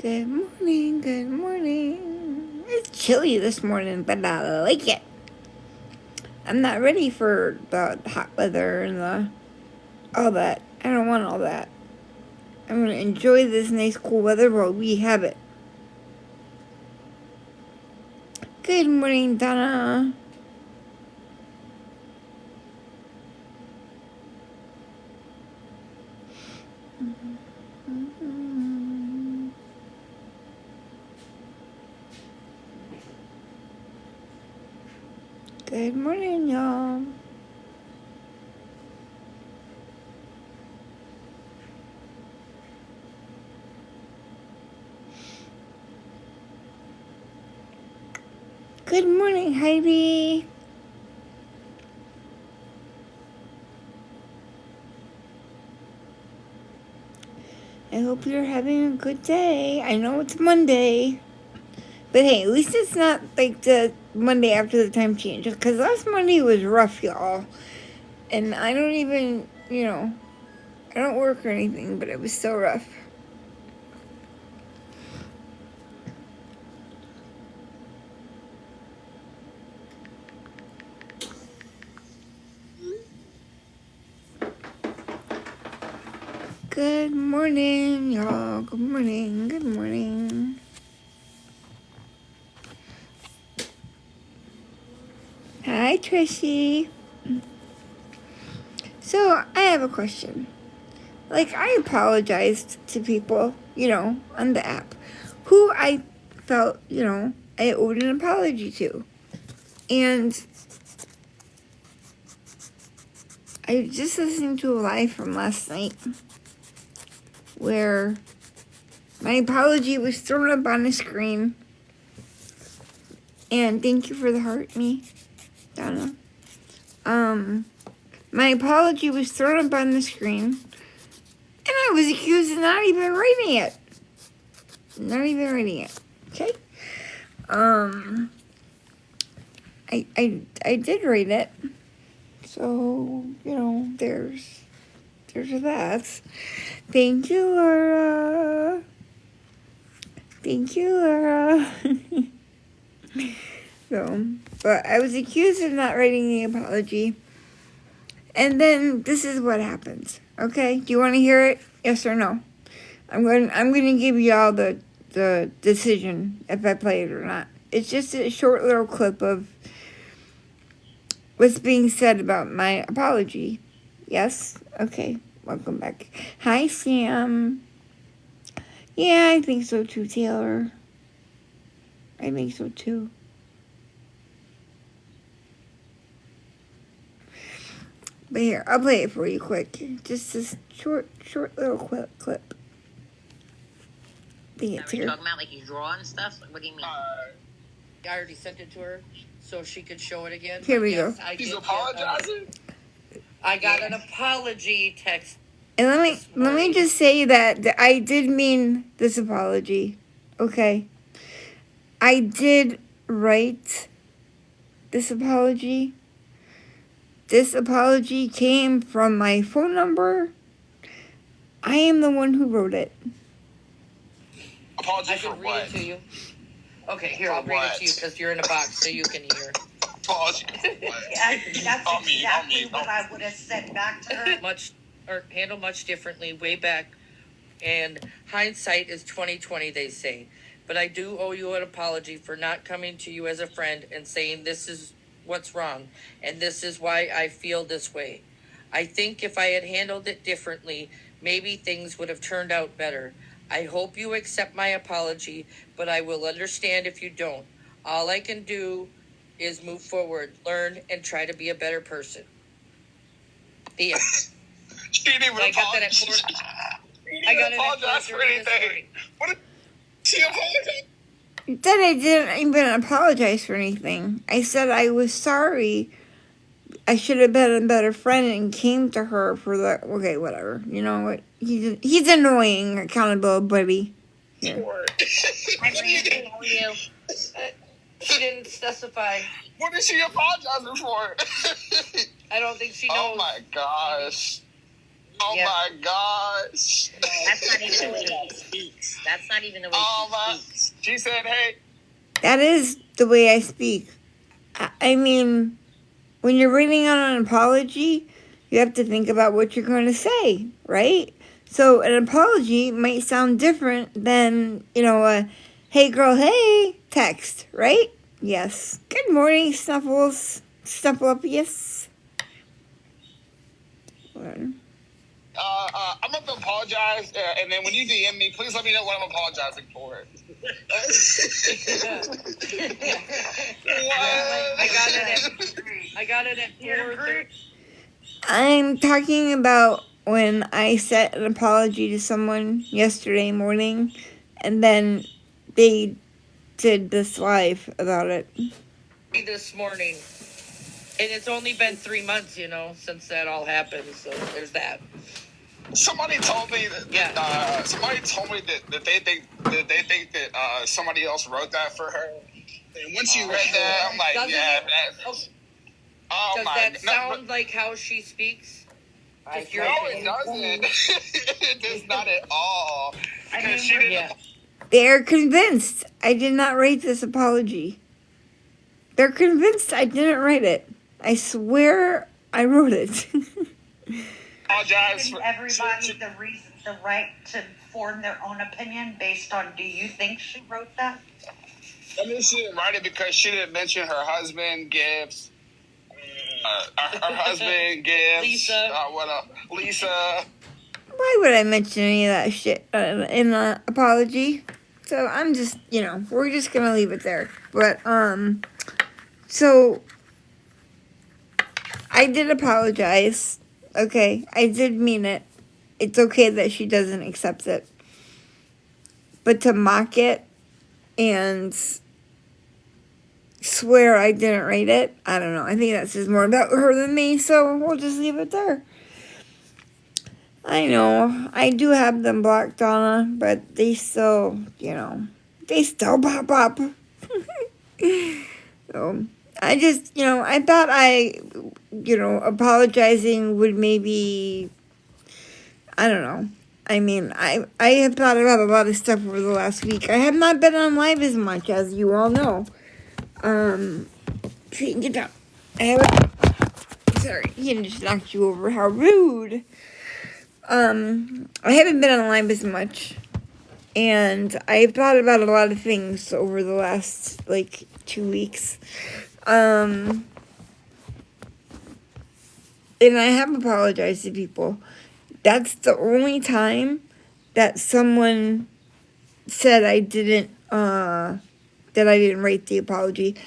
Good morning, good morning. It's chilly this morning, but I like it. I'm not ready for the hot weather and all that. I don't want all that. I'm going to enjoy this nice cool weather while we have it. Good morning, Donna. Good morning, y'all. Good morning, Heidi. I hope you're having a good day. I know it's Monday. But hey, at least it's not like the Monday after the time change. Because last Monday was rough, y'all. And I don't even, I don't work or anything, but it was so rough. Good morning, y'all. Good morning. Good morning. Hi, Trissy. So, I have a question. Like, I apologized to people, on the app, who I felt, I owed an apology to. And I was just listening to a live from last night where my apology was thrown up on the screen. And thank you for the heart, me, Donna. My apology was thrown up on the screen, and I was accused of not even writing it. Okay? I did write it. So, there's that. Thank you, Laura. So, but I was accused of not writing the apology. And then this is what happens. Okay? Do you want to hear it? Yes or no? I'm going to give you all the decision if I play it or not. It's just a short little clip of what's being said about my apology. Yes? Okay. Welcome back. Hi, Sam. Yeah, I think so too, Taylor. I think so too. But here, I'll play it for you quick. Just this short little clip. I think it's here. Talking about like you draw and stuff? What do you mean? I already sent it to her so she could show it again. Here we go. He's apologizing? I got an apology text. And let me just say that I did mean this apology. Okay. I did write this apology. This apology came from my phone number. I am the one who wrote it. Apology I for can read what? it to you. Okay, here, I'll read it to you because you're in a box so you can hear. Apology for what? That's exactly what I would have said back to her. Handle much differently way back. And hindsight is 20/20, they say. But I do owe you an apology for not coming to you as a friend and saying this is what's wrong and this is why I feel this way. I think if I had handled it differently, maybe things would have turned out better. I hope you accept my apology, but I will understand if you don't. All I can do is move forward, learn, and try to be a better person. The end. She didn't even I got that at 4. I got it at 4:30 this morning. What did she apologize? Then I didn't even apologize for anything. I said I was sorry. I should have been a better friend and came to her for the... Okay, whatever. You know what? He's annoying, Accountabilibuddy. Sure. I really know you. She didn't specify. What is she apologizing for? I don't think she knows. Oh my gosh. Oh Yep. my gosh. That's not even the way he speaks. That's not even the way he speaks. She said, hey. That is the way I speak. I mean, when you're reading out an apology, you have to think about what you're going to say, right? So an apology might sound different than, a hey girl, hey text, right? Yes. Good morning, Snuffles. Snuffleupius. I'm going to apologize, and then when you DM me, please let me know what I'm apologizing for. I got it at 4:30. I'm talking about when I sent an apology to someone yesterday morning, and then they did this live about it. This morning. And it's only been 3 months, since that all happened. So there's that. Somebody told me that. Somebody told me that they think that somebody else wrote that for her. And once you read that, I'm like, Does that sound like how she speaks? No, it doesn't. It does not at all. Because she didn't. They're convinced I did not write this apology. They're convinced I didn't write it. I swear I wrote it. Apologize for everybody the right to form their own opinion based on, do you think she wrote that? I mean, she didn't write it because she didn't mention her husband, Gibbs. Her husband, Gibbs. Lisa. Why would I mention any of that shit in the apology? So I'm just, we're just gonna leave it there. But, so I did apologize. Okay, I did mean it. It's okay that she doesn't accept it. But to mock it and swear I didn't write it, I don't know. I think that says more about her than me, so we'll just leave it there. I know, I do have them blocked, Donna, but they still, they still pop up. So, I just, I thought apologizing would maybe, I don't know. I mean, I have thought about a lot of stuff over the last week. I have not been on live as much, as you all know. See, get down. Sorry, he just knocked you over. How rude. I haven't been on live as much. And I've thought about a lot of things over the last, 2 weeks. And I have apologized to people. That's the only time that someone said I didn't write the apology.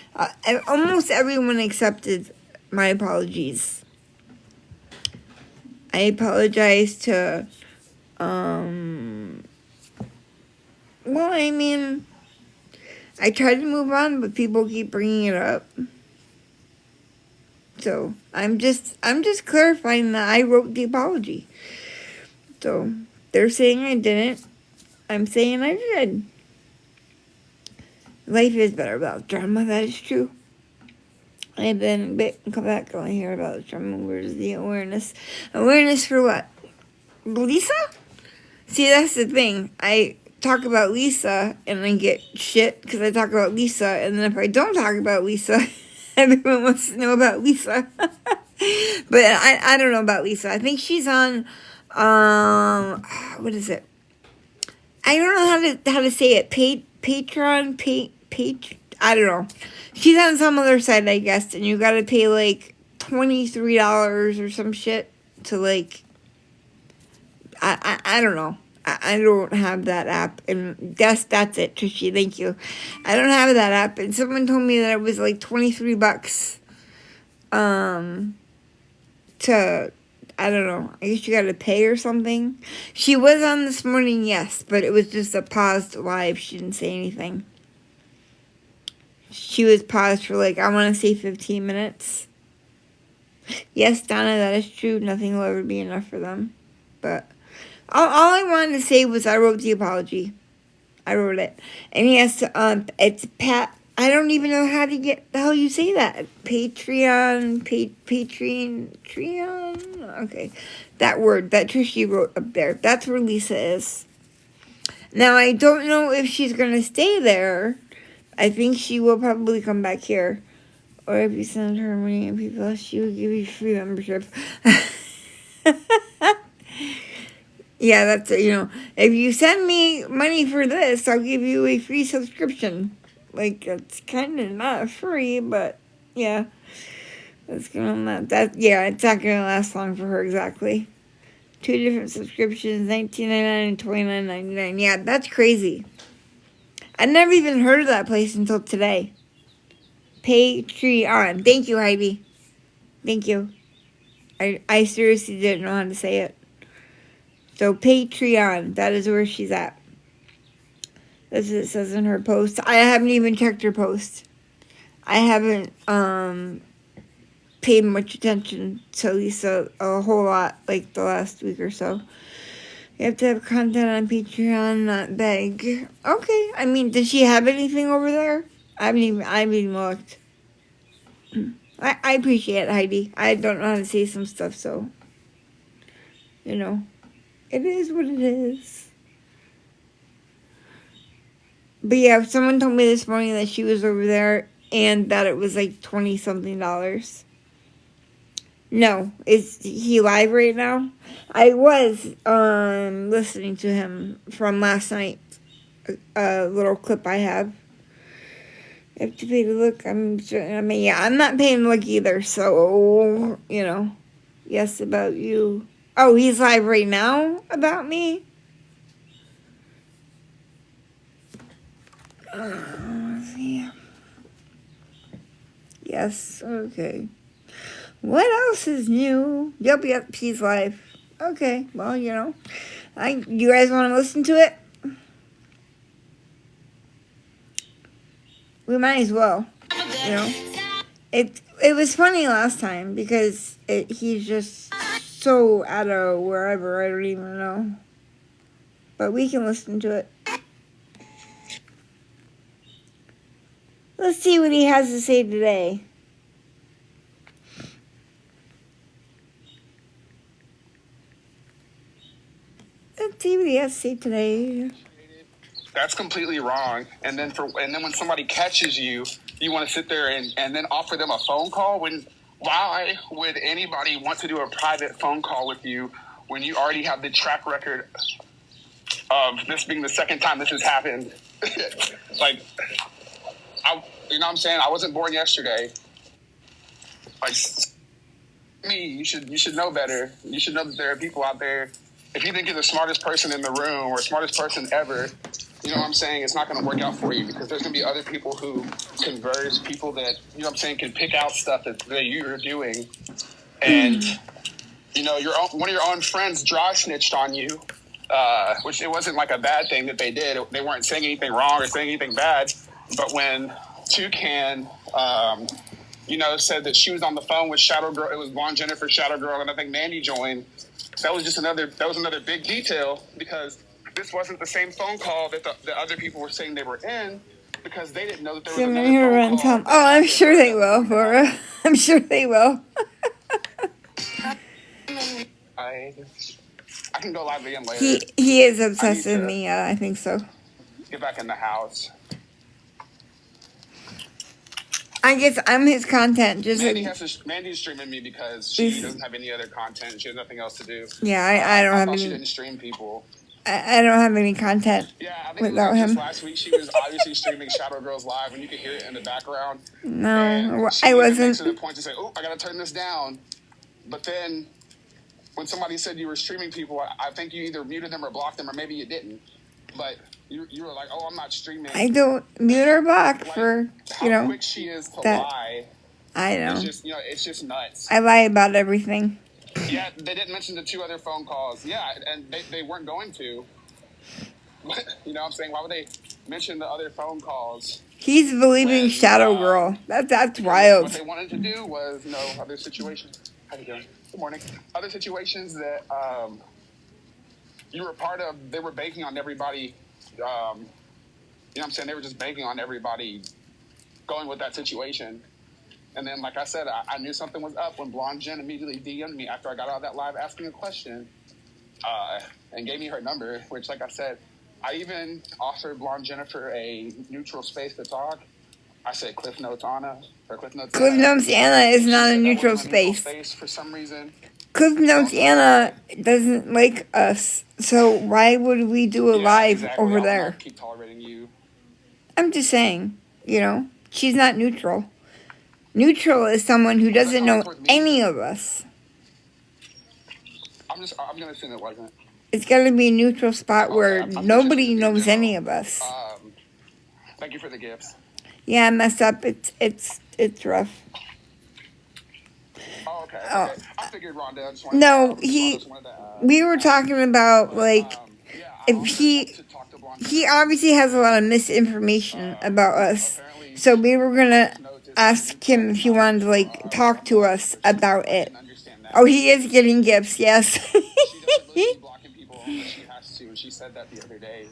Almost everyone accepted my apologies. I apologized to, I tried to move on, but people keep bringing it up. So, I'm just clarifying that I wrote the apology. So, they're saying I didn't. I'm saying I did. Life is better without drama, that is true. I've been a bit come back on here about drama. Where's the awareness? Awareness for what? Lisa? See, that's the thing. I talk about Lisa and I get shit because I talk about Lisa, and then if I don't talk about Lisa, everyone wants to know about Lisa. But I don't know about Lisa. I think she's on, what is it? I don't know how to say it. Patreon, I don't know. She's on some other site, I guess, and you gotta pay $23 or some shit to I don't know. I don't have that app, and that's it, Trishy. Thank you. I don't have that app, and someone told me that it was $23. To, I don't know. I guess you gotta pay or something. She was on this morning, yes, but it was just a paused live. She didn't say anything. She was paused for I want to say 15 minutes. Yes, Donna, that is true. Nothing will ever be enough for them. But all I wanted to say was I wrote the apology. I wrote it. And he has to, it's Pat, I don't even know how to get the hell you say that. Patreon. Okay, that word that Trishy wrote up there. That's where Lisa is. Now I don't know if she's gonna stay there. I think she will probably come back here. Or if you send her money and people, she will give you free membership. Yeah, that's it. If you send me money for this, I'll give you a free subscription. Like, it's kind of not free, but yeah, it's gonna not it's not gonna last long for her exactly. 2 different subscriptions, $19.99 and $29.99. Yeah, that's crazy. I never even heard of that place until today. Patreon. Thank you, Heidi. Thank you. I seriously didn't know how to say it. So Patreon, that is where she's at. That's what it says in her post. I haven't even checked her post. I haven't paid much attention to Lisa a whole lot, like the last week or so. You have to have content on Patreon, not beg. Okay, I mean, does she have anything over there? I haven't even looked. I appreciate it, Heidi. I don't know how to say some stuff, so it is what it is. But yeah, someone told me this morning that she was over there and that it was like $20-something. No, is he live right now? I was listening to him from last night. A little clip I have. You have to pay to look. I'm not paying to look either. So yes, about you. Oh, he's live right now about me. Yeah. Yes. Okay. What else is new? Yep, he's live. Okay, well, you guys want to listen to it? We might as well, It was funny last time because he's just so out of wherever, I don't even know. But we can listen to it. Let's see what he has to say today. Let's see what he has to say today. That's completely wrong. And then when somebody catches you, you want to sit there and then offer them a phone call. Why would anybody want to do a private phone call with you when you already have the track record of this being the second time this has happened? Like, you know what I'm saying? I wasn't born yesterday. Like, me, you should know better. You should know that there are people out there. If you think you're the smartest person in the room or smartest person ever, you know what I'm saying? It's not going to work out for you because there's going to be other people who converse, people that, you know what I'm saying, can pick out stuff that you're doing. And, one of your own friends dry snitched on you, which it wasn't like a bad thing that they did. They weren't saying anything wrong or saying anything bad. But when Toucan, said that she was on the phone with Shadow Girl, it was Blonde Jennifer, Shadow Girl, and I think Mandi joined. That was another big detail because this wasn't the same phone call that the other people were saying they were in because they didn't know that there was another phone call. Oh, I'm sure they will, Laura. I'm sure they will. I can go live again later. He is obsessed with me. Yeah, I think so. Get back in the house. I guess I'm his content. Mandy's streaming me because she doesn't have any other content. She has nothing else to do. Yeah, I don't have any. She didn't stream people. I don't have any content. Yeah, I think without him. Last week she was obviously streaming Shadow Girls live, and you could hear it in the background. No, I wasn't. To the point to say, "Oh, I gotta turn this down." But then, when somebody said you were streaming people, I think you either muted them or blocked them, or maybe you didn't. But you were like, "Oh, I'm not streaming." I don't mute or block for how quick she is to lie. I know. It's just nuts. I lie about everything. Yeah, they didn't mention the 2 other phone calls. Yeah, and they weren't going to. You know what I'm saying? Why would they mention the other phone calls? He's believing Shadow Girl. That's wild. What they wanted to do was, other situations. How you doing? Good morning. Other situations that you were part of, they were banking on everybody. You know what I'm saying? They were just banking on everybody going with that situation. And then, like I said, I knew something was up when Blonde Jen immediately DM'd me after I got out of that live asking a question, and gave me her number, which, like I said, I even offered Blonde Jennifer a neutral space to talk. I said Cliff Notes Anna, or Cliff Notes Cliff Anna. Notes Anna is She not a said that neutral wasn't a neutral space. space for some reason. Cliff Notes Also, Anna doesn't like us, so why would we do a yeah, live exactly. over I will there? not keep tolerating you. I'm just saying, she's not neutral. Neutral is someone who doesn't know any of us. I'm gonna assume it wasn't. It's got to be a neutral spot Okay, where I'm nobody just in knows general. any of us. Thank you for the gifts. Yeah, I messed up. It's rough. Oh, okay. Oh. Okay. I figured Rhonda. I just wanted No, to, we were talking about, like, yeah, if he obviously has a lot of misinformation about us. So we were going to ask him if he wanted to, like, talk to us about it. Oh, he is getting gifts, yes. She doesn't really be blocking people unless she has to. She said that the other day.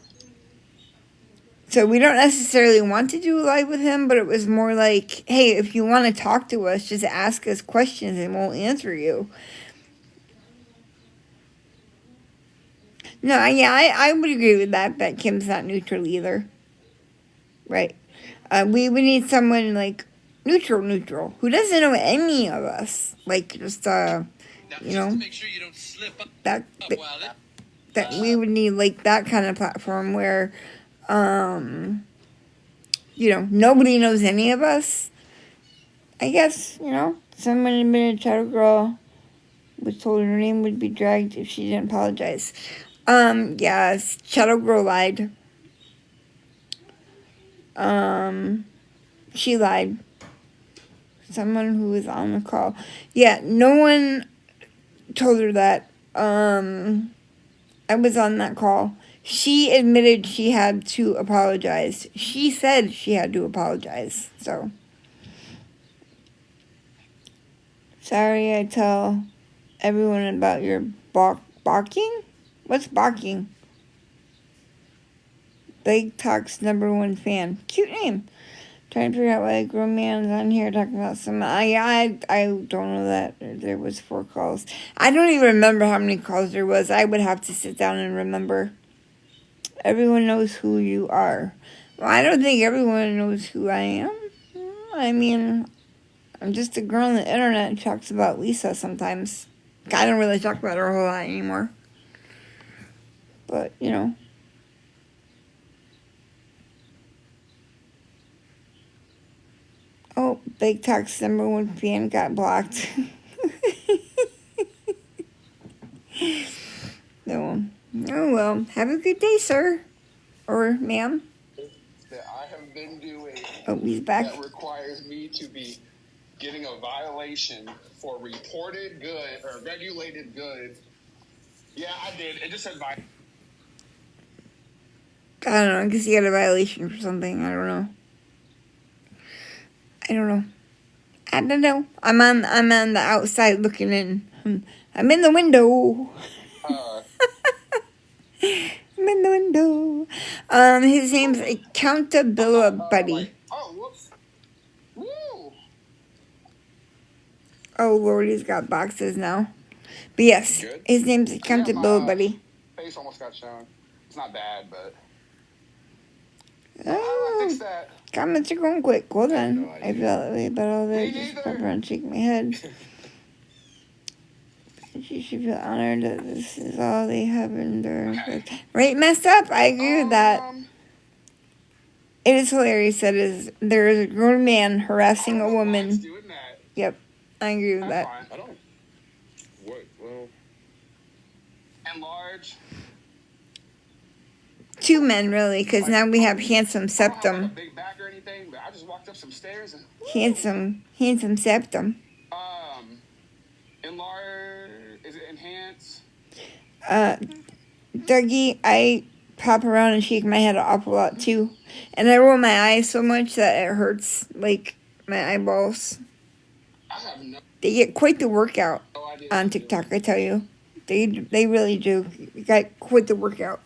So we don't necessarily want to do a live with him, but it was more like, hey, if you want to talk to us, just ask us questions and we'll answer you. No, yeah, I would agree with that Kim's not neutral either. Right. We need someone, like, neutral, who doesn't know any of us. Like, just, Now, just to make sure you don't slip up that while we would need, like, that kind of platform where, nobody knows any of us. I guess, someone admitted Shadow Girl was told her name would be dragged if she didn't apologize. Yes, Shadow Girl lied. She lied. Someone who was on the call. Yeah, no one told her that. I was on that call. She admitted she had to apologize. She said she had to apologize. So, sorry I tell everyone about your balking? What's balking? Big Talk's #1 fan. Cute name. Trying to figure out why a grown man's on here talking about some. I don't know that there was 4 calls. I don't even remember how many calls there was. I would have to sit down and remember. Everyone knows who you are. Well, I don't think everyone knows who I am. I mean, I'm just a girl on the internet who talks about Lisa sometimes. I don't really talk about her a whole lot anymore. But, Oh, Big Talk's #1 fan got blocked. No. Oh, well. Have a good day, sir. Or ma'am. That I have been doing. Oh, he's back. That requires me to be getting a violation for reported good or regulated goods. Yeah, I did. It just said violation. I don't know. I guess he got a violation for something. I don't know. I'm on the outside looking in. I'm in the window. I'm in the window. His name's Accountabilibuddy. Oh, whoops. Woo! Oh, Lord, he's got boxes now. But yes, his name's Accountabilibuddy. Face almost got shown. It's not bad, but... Oh, how do I fix that? Comments are going quick. Hold on. No I feel that way about all that. Just pop around, shake my head. You should feel honored that this is all they have in their... Right, messed up. I agree with that. It is hilarious that there is a grown man harassing a woman. Yep, I agree with that. I don't... What? Well... Enlarge. 2 men, really, because now we have Handsome Septum. I don't have a big back or anything, but I just walked up some stairs and... Handsome Septum. Enlarge... Is it enhance? Dougie, I pop around and shake my head an awful lot, too. And I roll my eyes so much that it hurts, like, my eyeballs. They get quite the workout on TikTok, I tell you. They really do. You got quite the workout.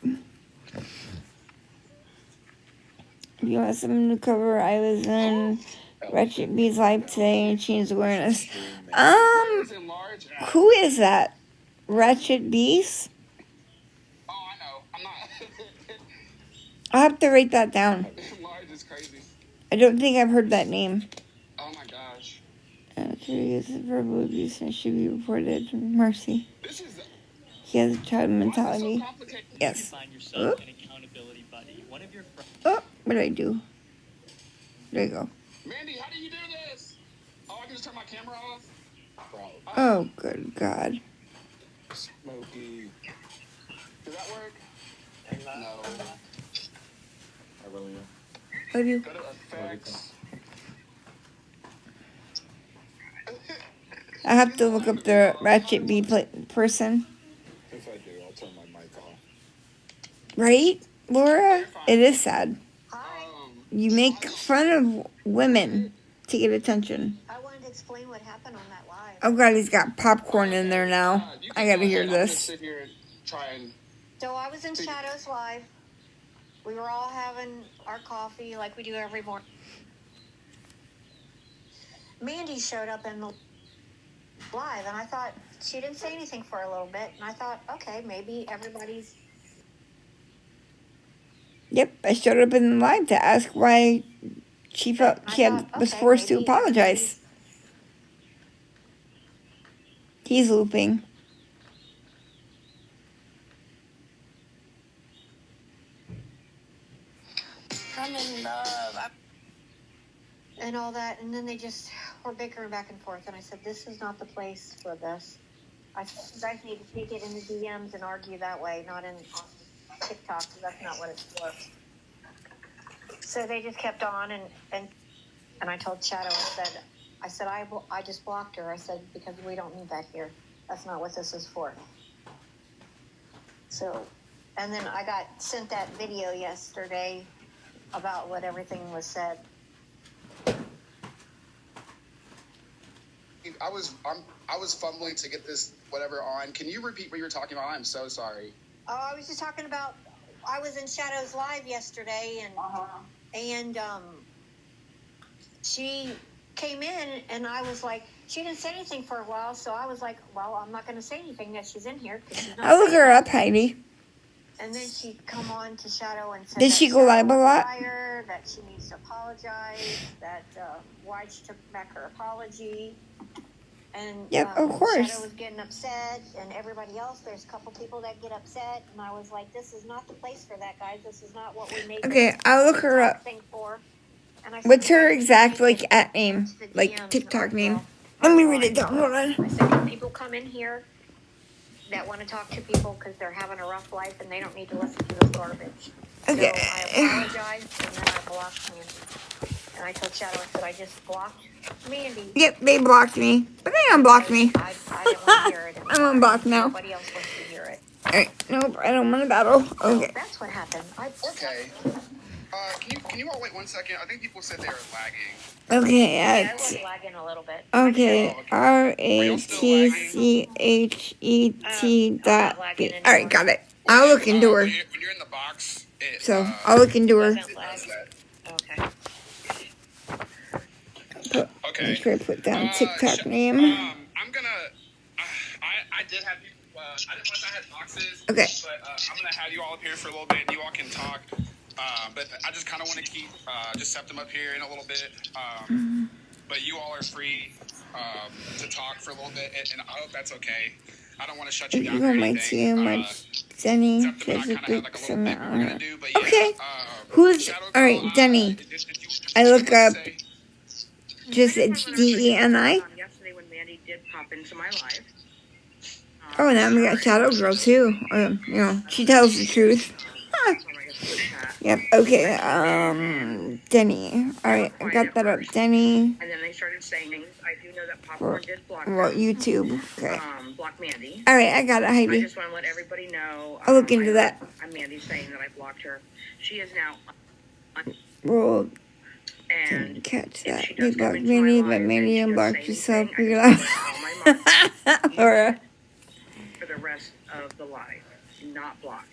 If you want something to cover, I was in Wretched Bee's live today and changed awareness. Where is enlarge at? Who is that? Wretched Bees? Oh, I know. I'm not. I'll have to write that down. Enlarge is crazy. I don't think I've heard that name. Oh my gosh. Curious verbal abuse and should be reported. Mercy. This is. He has a child Why is it so mentality. complicated? Yes. Find yourself an accountability buddy. One of your friends. Oh, what did I do? There you go. Mandy, how do you do this? Oh, I can just turn my camera off? Bro. Oh, good God. Smokey. Does that work? No. I really am. Love you. Go to effects. I have to look up the Ratchet Bee person. If I do, I'll turn my mic off. Right, Laura? It is sad. Hi. You make fun of women to get attention. I wanted to explain what happened on that live. Oh God, he's got popcorn in there now. I gotta hear I'm gonna this. sit here and try and. So I was in Shadows Live. We were all having our coffee like we do every morning. Mandi showed up in the live, and I thought she didn't say anything for a little bit, and I thought, okay, maybe everybody's. Yep, I showed up in the live to ask why she felt she was forced to apologize. He's looping. I'm in love. And all that, and then they just were bickering back and forth, and I said, this is not the place for this. I said, you guys need to take it in the DMs and argue that way, not in on TikTok, because that's not what it's for. So they just kept on, and I told Shadow, I said, I just blocked her. I said, because we don't need that here. That's not what this is for. So, and then I got sent that video yesterday about what everything was said. I was fumbling to get this whatever on. Can you repeat what you were talking about? I'm so sorry. Oh, I was just talking about. I was in Shadows Live yesterday, and she came in, and I was like, she didn't say anything for a while, so I was like, well, I'm not going to say anything that she's in here. I'll look her up, Heidi. And then she'd come on to Shadow and said, Did she go live a lot? That she needs to apologize. That why she took back her apology. And yep, of course. Shadow was getting upset, and everybody else. There's a couple people that get upset, and I was like, "This is not the place for that, guys. This is not what we made." Okay, I'll look her up. And I said, what's her exact at name, like TikTok name? Let me read it down. Hold on. I said, when people come in here that want to talk to people because they're having a rough life and they don't need to listen to this garbage. Okay. So I apologized, and then I blocked Mandi. And I told Shadow, I said, I just blocked Mandi. Yep, they blocked me. But they unblocked me. I didn't want to hear it. I'm unblocked now. Nobody else wants to hear it. Alright, nope, I don't want to battle. Okay. So that's what happened. Okay. Can you all wait 1 second? I think people said they were lagging. Okay, Yeah, I was lagging a little bit. okay, RATCHET.B. Alright, got it. I'll look into her. When you're in the box, So, I'll look into her. Okay. Make sure I put down TikTok name. I'm gonna. I did have people. I didn't want to have boxes. Okay. But I'm gonna have you all up here for a little bit, and you all can talk. But I just kind of want to keep just set them up here in a little bit. But you all are free to talk for a little bit, and I hope that's okay. I don't want to shut you down or anything. Denny, okay. Who's alright, Denny? I look up just it's DENI. Yesterday when Mandi did pop into my life. Oh, now we got Shadow Girl too. She tells the truth. Yep, okay, Denny. Alright, I got that up. Denny. And then they started saying things. I do know that Popcorn did block her. Well, YouTube. Okay. Block Mandi. Alright, I got it, I Heidi. just want to let everybody know. I'll look into that. I'm Mandi saying that I blocked her. She is now. We'll And catch that. she You does come blocked into my Mandi, life but and Mandi she does unblocked say yourself. anything, Figure I it just out. want all my Laura. for the rest of the live. Not blocked.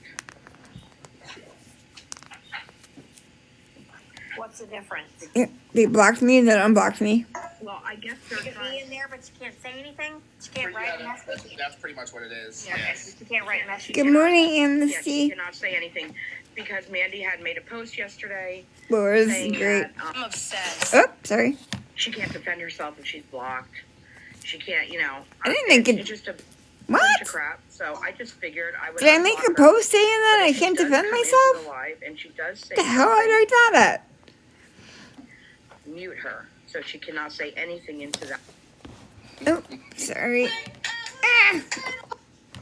What's the difference? They blocked me and then unblocked me. Well, I guess You they're can trying. be in there, but you can't say anything? She can't write a message? That's pretty much what it is. Yeah, Yes. you can't write a message. Good morning, Yeah, she Amnesty. cannot say anything because Mandi had made a post yesterday Laura's saying great. that I'm obsessed. Oh, sorry. she can't defend herself if she's blocked. She can't, I didn't make it. It's just a What? bunch of crap. So I just figured I would. Did I make a unblock her. post saying that But I if she can't does defend come into myself? the live and she does say The hell did something, I write that? mute her so she cannot say anything into that. Oh, sorry. Ah.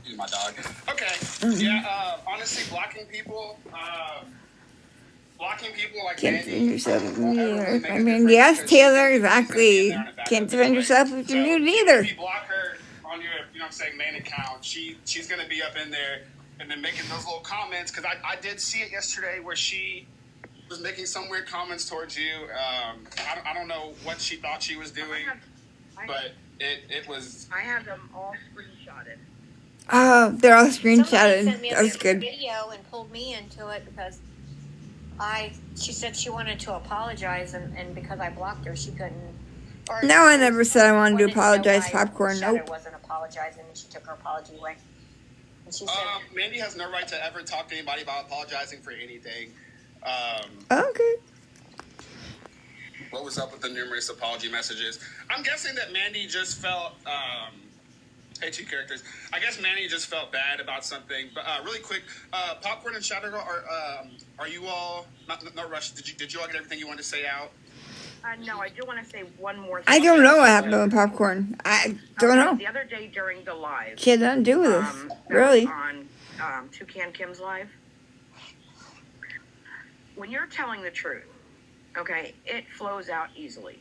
He's my dog. Okay. Yeah. Honestly, blocking people like Can't Mandi. defend yourself if you're won't ever really muted. make I a mean, difference yes, because Taylor, she's gonna be in exactly. there on a backup Can't defend anyway. yourself if you're So, muted either. If you block her on your, main account, she's gonna be up in there and then making those little comments. Because I did see it yesterday where she was making some weird comments towards you. I don't know what she thought she was doing, but it was. I have them all screenshotted. Oh, they're all Somebody screenshotted. sent me That was a good. video and pulled me into it because she said she wanted to apologize and because I blocked her, she couldn't. Or No, I never said I wanted to wanted know apologize, why Popcorn. Shadow Nope. wasn't apologizing and she took her apology away. And she said, Mandi has no right to ever talk to anybody about apologizing for anything. Okay. What was up with the numerous apology messages? I'm guessing that Mandi just felt. Hey, two characters. I guess Mandi just felt bad about something. But really quick, Popcorn and Shadow Girl, are you all? No rush. Did you all get everything you wanted to say out? No, I do want to say one more thing. I don't know what happened with Popcorn. I don't know. The other day during the live, She had nothing to do with this. that Really. was on Toucan Kim's live. When you're telling the truth, okay, it flows out easily.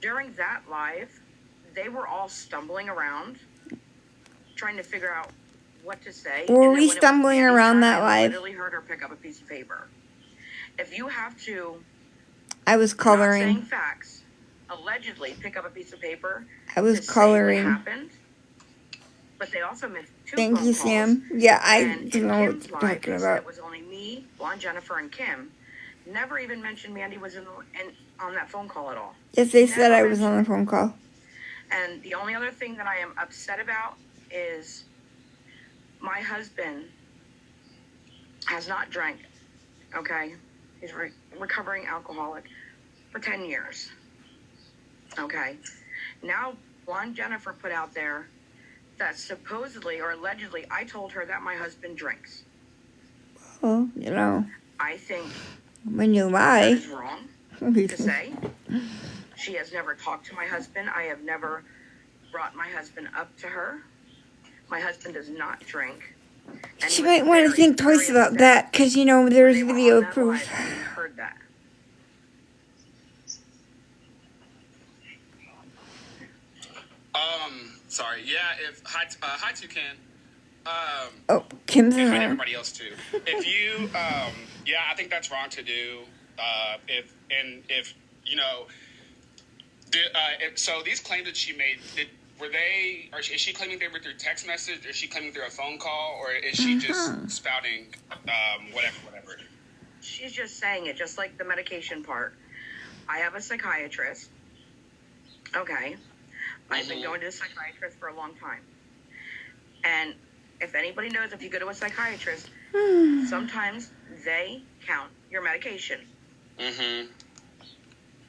During that live, they were all stumbling around, trying to figure out what to say. Were And then we when it was stumbling Mandy's around turn, that I live? literally heard her pick up a piece of paper. If you have to, I was not saying coloring. facts, allegedly pick up a piece of paper I was to say coloring. what happened, but they also missed two Thank phone you, calls. Sam. Yeah, I And don't in know what Kim's you're live, talking they said about. it was only me, Blonde Jennifer, and Kim. Never even mentioned Mandi was on that phone call at all. Yes, they said Never I was on the phone call. And the only other thing that I am upset about is my husband has not drank, okay? He's a recovering alcoholic for 10 years, okay? Now, Blonde Jennifer put out there that supposedly or allegedly I told her that my husband drinks. Well, I think when you that lie. is wrong to say. She has never talked to my husband. I have never brought my husband up to her. My husband does not drink. And She he was might want to very, think twice very about upset that because, there's when they were video on that proof. live and heard that. Sorry. Yeah. If hi Toucan. Oh, Kim's in And there. everybody else too. If you, yeah, I think that's wrong to do. If so these claims that she made, is she claiming they were through text message, or is she claiming through a phone call, or is she just spouting, whatever? She's just saying it, just like the medication part. I have a psychiatrist. Okay. I've been going to a psychiatrist for a long time. And if anybody knows, if you go to a psychiatrist, sometimes they count your medication. Mm-hmm.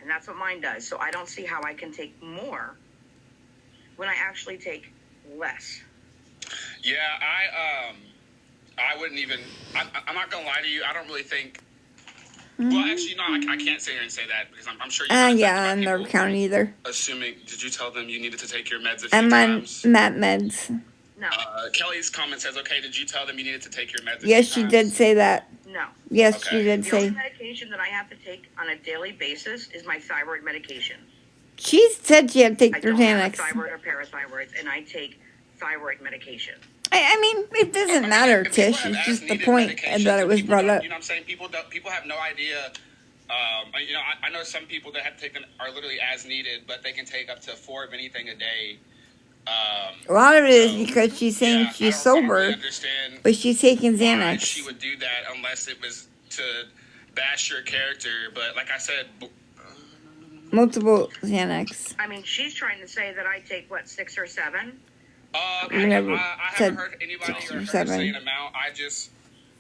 And that's what mine does. So I don't see how I can take more when I actually take less. Yeah, I wouldn't even. I'm not gonna lie to you. I don't really think. Well, actually, no. I can't sit here and say that because I'm sure you. Yeah, I'm never counting either. Assuming, did you tell them you needed to take your meds a few I'm on times? MAT meds. No. Kelly's comment says, "Okay, did you tell them you needed to take your meds?" Yes, she did say that. No. Yes, Okay. she did The say. only medication that I have to take on a daily basis is my thyroid medication. She said she had to I take her don't have Xanax. thyroid or parathyroids, and I take thyroid medication. I mean, it doesn't matter, If people Tish. have It's just the as-needed point medications, that it was people brought don't- up. You know what I'm saying? People have no idea. I know some people that have taken are literally as needed, but they can take up to 4 of anything a day. A lot of it is because she's saying Yeah, I she's don't really sober, understand but she's taking why she Xanax. would do that unless it was to bash your character, but like I said, Multiple Xanax. I mean, she's trying to say that I take, what, 6 or 7? We never I said haven't heard anybody 6 or or heard 7. say an amount. I just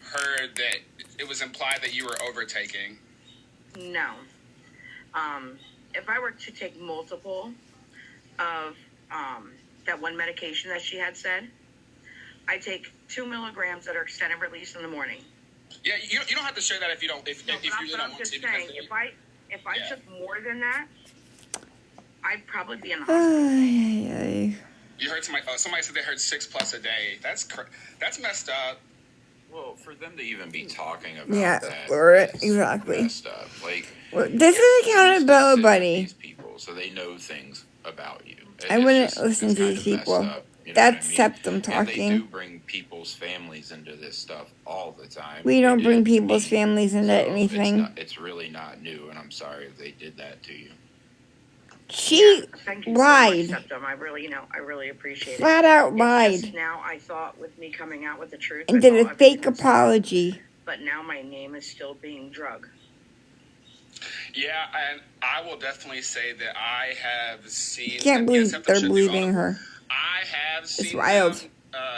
heard that it was implied that you were overtaking. No. If I were to take multiple of that one medication that she had said, I take 2 milligrams that are extended release in the morning. Yeah, you don't have to share that if you don't if you really don't want to. Saying, if I took more than that, I'd probably be in the hospital. You heard somebody said they heard 6+ a day. That's messed up. Well, for them to even be talking about that, exactly. Messed up. Like, this is Accountabilibuddy. These people, so they know things about you. I wouldn't listen to these people. That's Septum talking. And they do bring people's families into this stuff all the time. We don't bring people's families into anything. It's really not new, and I'm sorry if they did that to you. She lied. So much, Septum. I really appreciate it. Flat out lied. Just now, I thought with me coming out with the truth, and did a fake apology. But now my name is still being drug. Yeah, and I will definitely say that I have seen. I can't believe they're believing her. I have seen. It's wild. Them,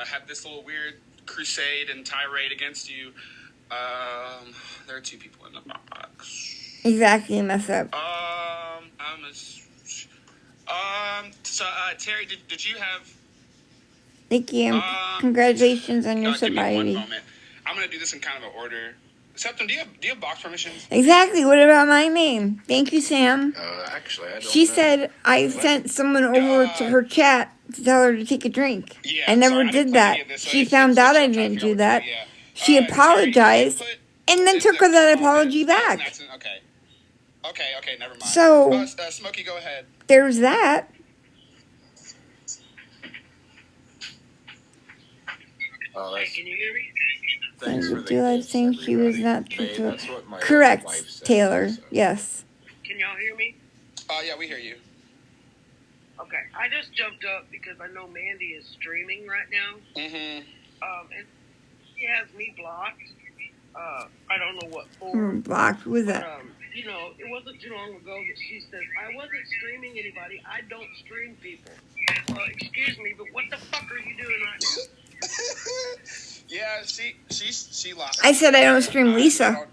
have this little weird crusade and tirade against you. There are 2 people in the box. Exactly, mess up. So Terry, did you have? Thank you. Congratulations on your Give me one sobriety. moment. I'm gonna do this in kind of an order. Septum, do you have box permissions? Exactly. What about my name? Thank you, Sam. Actually, I don't She know. said I sent someone over to her chat to tell her to take a drink. Yeah, I never did that. She found out I didn't do that. She apologized and then took her that apology back. Okay, never mind. So, Smokey, go ahead. There's that. Can you hear me? Would you like saying she was not truthful? Correct, Taylor. Yes. Can y'all hear me? Yeah, we hear you. Okay, I just jumped up because I know Mandi is streaming right now. Mm-hmm. And she has me blocked. I don't know what for. Blocked. Who was that? It wasn't too long ago that she said, I wasn't streaming anybody. I don't stream people. Excuse me, but what the fuck are you doing right now? Yeah, she lost. I said I don't stream Lisa.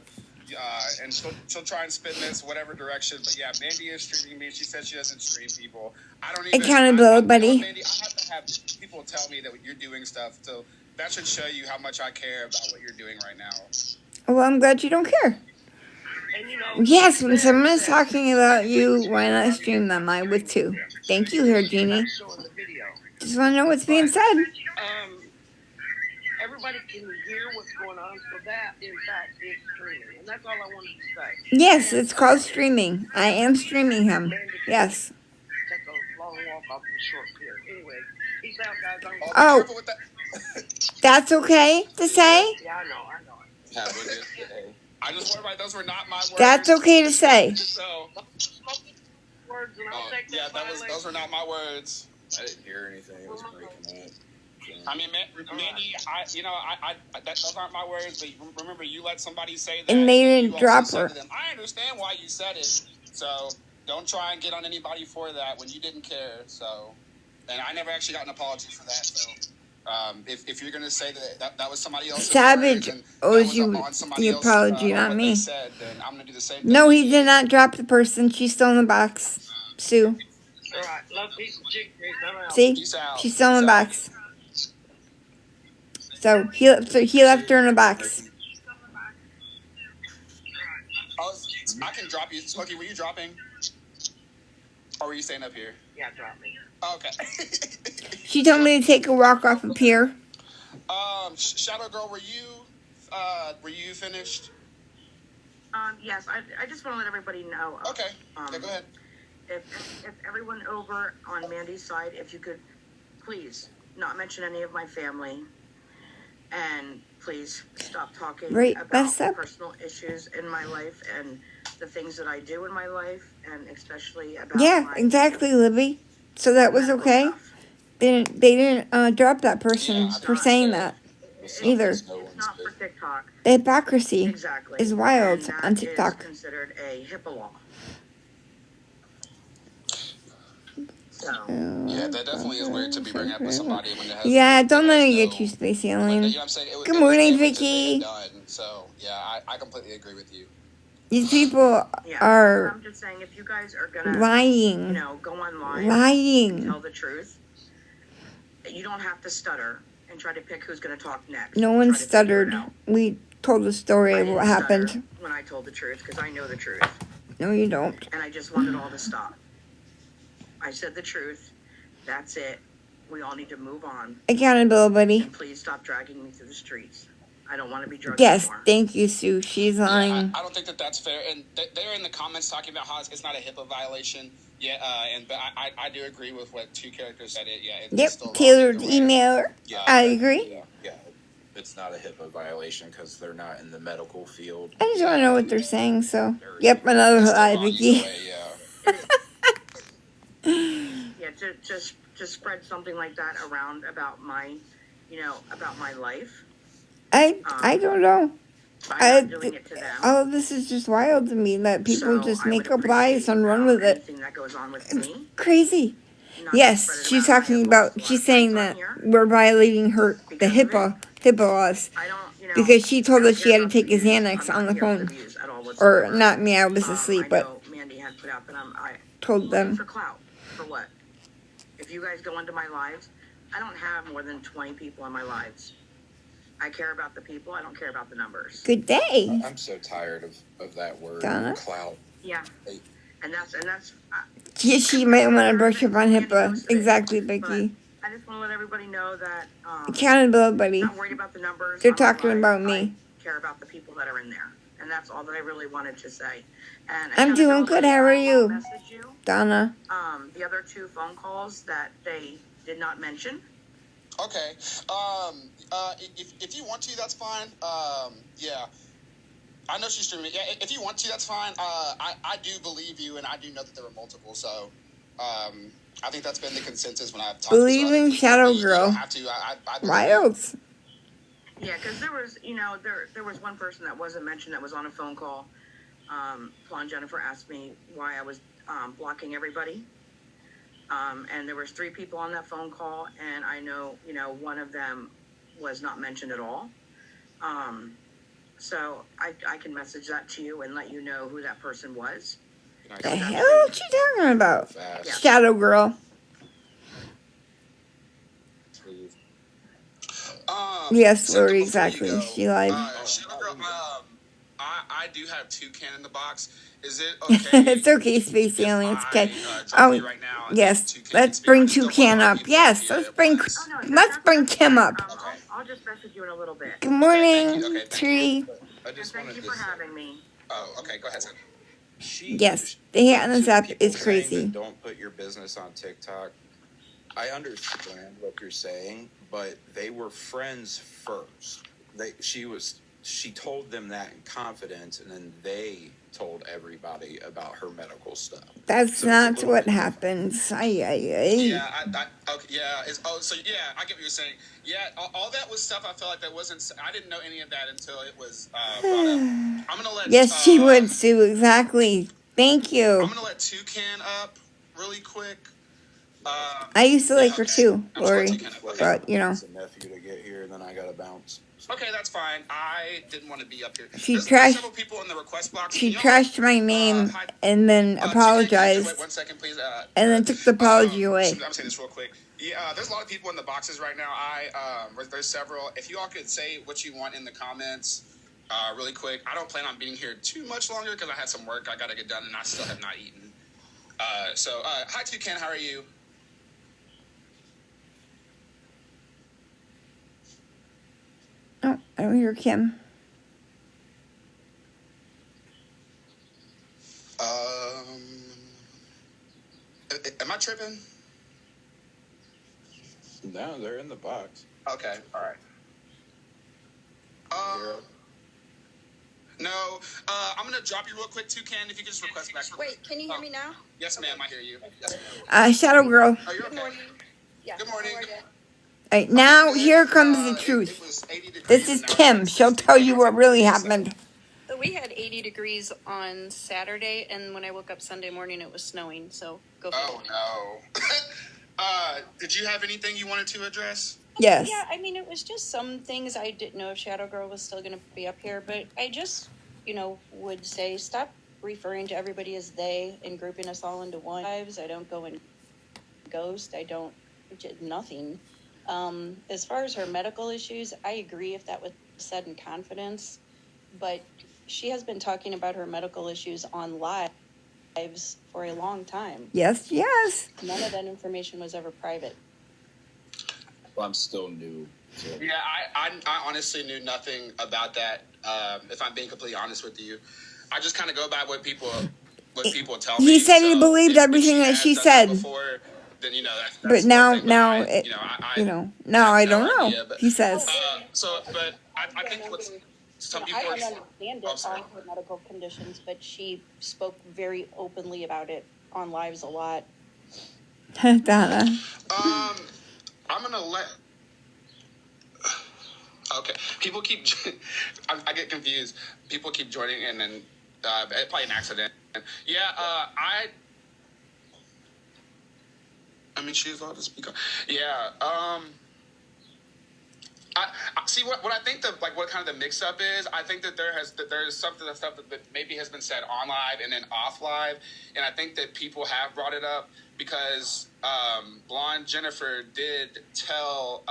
And she'll try and spin this whatever direction. But yeah, Mandi is streaming me. She said she doesn't stream people. I don't even. Accountabilibuddy. Mandi, I have to have people tell me that you're doing stuff. So that should show you how much I care about what you're doing right now. Well, I'm glad you don't care. And yes, when someone is talking about you, why not stream them? I would too. Thank you, Hair Genie. Just want to know what's being said. Everybody can hear what's going on, so that, in fact, is streaming. And that's all I wanted to say. Yes, it's called streaming. I am streaming him. Yes. Take a long walk off the short pier. Anyway, peace out, guys. Oh, that's okay to say? Yeah, I know. I just want to write those were not my words. That's okay to say. So, words, and I'll take those were not my words. I didn't hear anything. It was breaking up. I mean, Mandi, those aren't my words, but remember, you let somebody say that. And they didn't drop her. I understand why you said it, so don't try and get on anybody for that when you didn't care, so. And I never actually got an apology for that, so. If you're going to say that was somebody else's Savage owes you the apology, not me. No, he did not drop the person. She's still in the box. Sue. All right, love, peace, and chick. See? She's still in the box. So he left her in a box. I can drop you. Smokey, were you dropping? Or were you staying up here? Yeah, drop me. Okay. She told me to take a walk off a pier. Shadow Girl, were you finished? Yes, I just want to let everybody know. Okay. Yeah, go ahead. If everyone over on Mandi's side, if you could please not mention any of my family, and please stop talking about personal issues in my life and the things that I do in my life, and especially about exactly, Libby. So that was okay. They didn't drop that person for saying that either. It's not for TikTok. The hypocrisy Exactly. is wild And that on TikTok. is considered a HIPAA law. So. Yeah, that definitely is weird to be bringing up with somebody when it has. Yeah, don't let has me no, get you, Space you Alien. know what I'm saying? Good it morning, was damage that they Vicky. had done. So yeah, I completely agree with you. These people Yeah, are I'm just saying, if you guys are gonna, lying. you know, go online and Lying. tell the truth, you don't have to stutter and try to pick who's gonna talk next. No and one try to figure it stuttered. out. We told the story I of didn't what happened. stutter when I told the truth, because I know the truth, No, you don't. and I just want it all to stop. I said the truth. That's it. We all need to move on. Accountabilibuddy. And please stop dragging me through the streets. I don't want to be drugged Yes, anymore. thank you, Sue. She's lying. Yeah, I don't think that that's fair. And they're in the comments talking about how it's not a HIPAA violation. Yeah, but I do agree with what two characters said. It's still wrong tailored either way. email. Yeah, I agree. Yeah, it's not a HIPAA violation because they're not in the medical field. I just want to know what they're saying, so. Yep, another It's still lie, wrong Vicky. either way, yeah. Yeah, just spread something like that around about my, about my life. I don't know. I'm not doing it to them. All of this is just wild to me that people So just I make would up lies and run with it. anything that goes on with It's me, crazy. not to Yes, spread it she's around. I talking have about, lost a lot she's of saying friends on that here we're violating the because of HIPAA laws. I don't, Because she told I us don't she had care to take about his the views. Xanax I'm on not the here for phone. views at all Or whatsoever. not me, I was asleep, I but know Mandi had put up, and I told looking them. for clout. For what? If you guys go into my lives, I don't have more than 20 people in my lives. I care about the people. I don't care about the numbers. Good day. I'm so tired of that word, Donna? clout. Yeah, and that's. She might want to brush up on Mandi HIPAA. posted it, Exactly, but Becky. I just want to let everybody know that Accountability. not worried about the numbers. They're on my talking lives. about me. I care about the people that are in there, and that's all that I really wanted to say. And I'm doing good. How are I will you, message you. Donna? The other two phone calls that they did not mention. Okay. If you want to, that's fine. Yeah. I know she's streaming. Yeah, if you want to, that's fine. I do believe you, and I do know that there were multiple. So, I think that's been the consensus when I've talked to Believe other in people. Shadow You Girl. don't have to. I believe Wild. Yeah, because there was, there was one person that wasn't mentioned that was on a phone call. Paul and Jennifer asked me why I was blocking everybody. And there was 3 people on that phone call, and I know, one of them was not mentioned at all. So I can message that to you and let you know who that person was. The hell is she talking about? Yeah. Shadow Girl. Yes, so Lori, before you exactly. go, She lied. Shadow Girl, I do have toucan in the box. Is it okay? It's okay, Space if Alien. It's I, okay. drop you right now and Yes. Toucan Let's can speak? bring I just don't want Toucan a lot of up. people Yes. to Let's get bring. biased. Oh, no, Let's bring Kim up. I'll just message you in a little bit. Good morning, Okay, thank you. Tree. I And just thank wanted you to for say, having me. Oh, okay. Go ahead, son. Yes, the hate on this to the app people is saying crazy. that don't put your business on TikTok. I understand what you're saying, but they were friends first. She told them that in confidence, and then they told everybody about her medical stuff. That's So not it's a little what bit happens. Yeah, okay, yeah. So yeah, I get what you're saying. Yeah, all that was stuff. I felt like that wasn't. I didn't know any of that until it was brought up. I'm gonna let. Yes, she would, Sue. Exactly. Thank I'm you. gonna let Toucan up really quick. I used to like her okay. too, I'm just Lori. letting Toucan up. Okay. But, you know, It's a nephew to get here, and then I gotta bounce. Okay, that's fine. I didn't want to be up here. There's There's several people in the request box. she Can y'all, trashed my name and then Toucan, can you just apologized wait 1 second, please? and then took the apology away. I'm saying this real quick. Yeah, there's a lot of people in the boxes right now. There's several. If you all could say what you want in the comments, really quick. I don't plan on being here too much longer because I had some work I gotta get done and I still have not eaten. Hi Toucan, how are you? Oh, I don't hear Kim. Am I tripping? No, they're in the box. Okay, all right. No, I'm gonna drop you real quick, Toucan. If you could just request back. Wait, can you hear me now? Yes, ma'am. I hear you. Yes, ma'am. Shadow Girl. Oh, you're okay. Good morning. Yeah. Good morning. How are you? All right, now here comes the truth. was 80 degrees. This is and now it's Kim. like She'll 60 tell you degrees. what really happened. So we had 80 degrees on Saturday, and when I woke up Sunday morning, it was snowing. So go for Oh, it. no. Did you have anything you wanted to address? Yes. Yeah, I mean, it was just some things I didn't know if Shadow Girl was still going to be up here, but I just, would say stop referring to everybody as they and grouping us all into one. I don't go in ghost. I don't, nothing. As far as her medical issues, I agree if that was said in confidence, but she has been talking about her medical issues on lives for a long time. Yes, yes. None of that information was ever private. Well, I'm still new. So. Yeah, I honestly knew nothing about that. If I'm being completely honest with you, I just kind of go by what people tell me. He said he So believed if everything that has she done said. That before, then that's But now, one thing, now, but now have I no don't know. idea, but, He says. But I think what's some people I don't are. understand it, all her medical conditions, but she spoke very openly about it on lives a lot. Donna. I'm gonna let. Okay, people keep. I get confused. People keep joining in, and probably an accident. Yeah, I mean, she's allowed to speak. Yeah. I see what I think what kind of the mix up is. I think that there is stuff that maybe has been said on live and then off live, and I think that people have brought it up because Blonde Jennifer did tell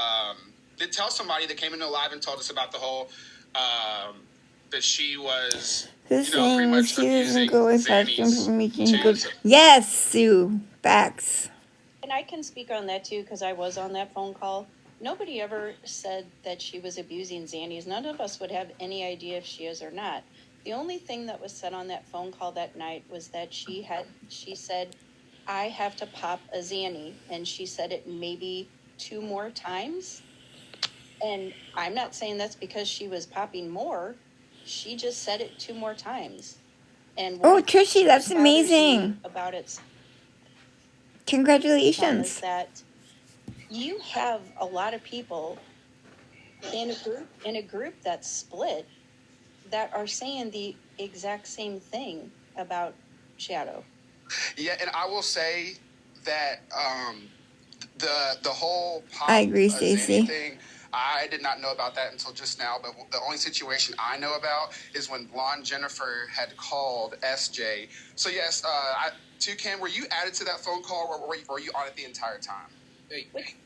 somebody that came into live and told us about the whole that she was This pretty thing much she doesn't go with asking Zanny's permission. too. Goes, yes, Sue. Facts. And I can speak on that too, because I was on that phone call. Nobody ever said that she was abusing Zanny's. None of us would have any idea if she is or not. The only thing that was said on that phone call that night was that she said, I have to pop a Zanny. And she said it maybe 2 more times. And I'm not saying that's because she was popping more. She just said it 2 more times. And Trishy, that's amazing. About it. Congratulations. Is that you have a lot of people in a group that's split that are saying the exact same thing about Shadow. Yeah, and I will say that the whole pop I agree, Zanny Stacey. thing, I did not know about that until just now. But the only situation I know about is when Blonde Jennifer had called SJ. So yes, Toucan, were you added to that phone call, or were you on it the entire time?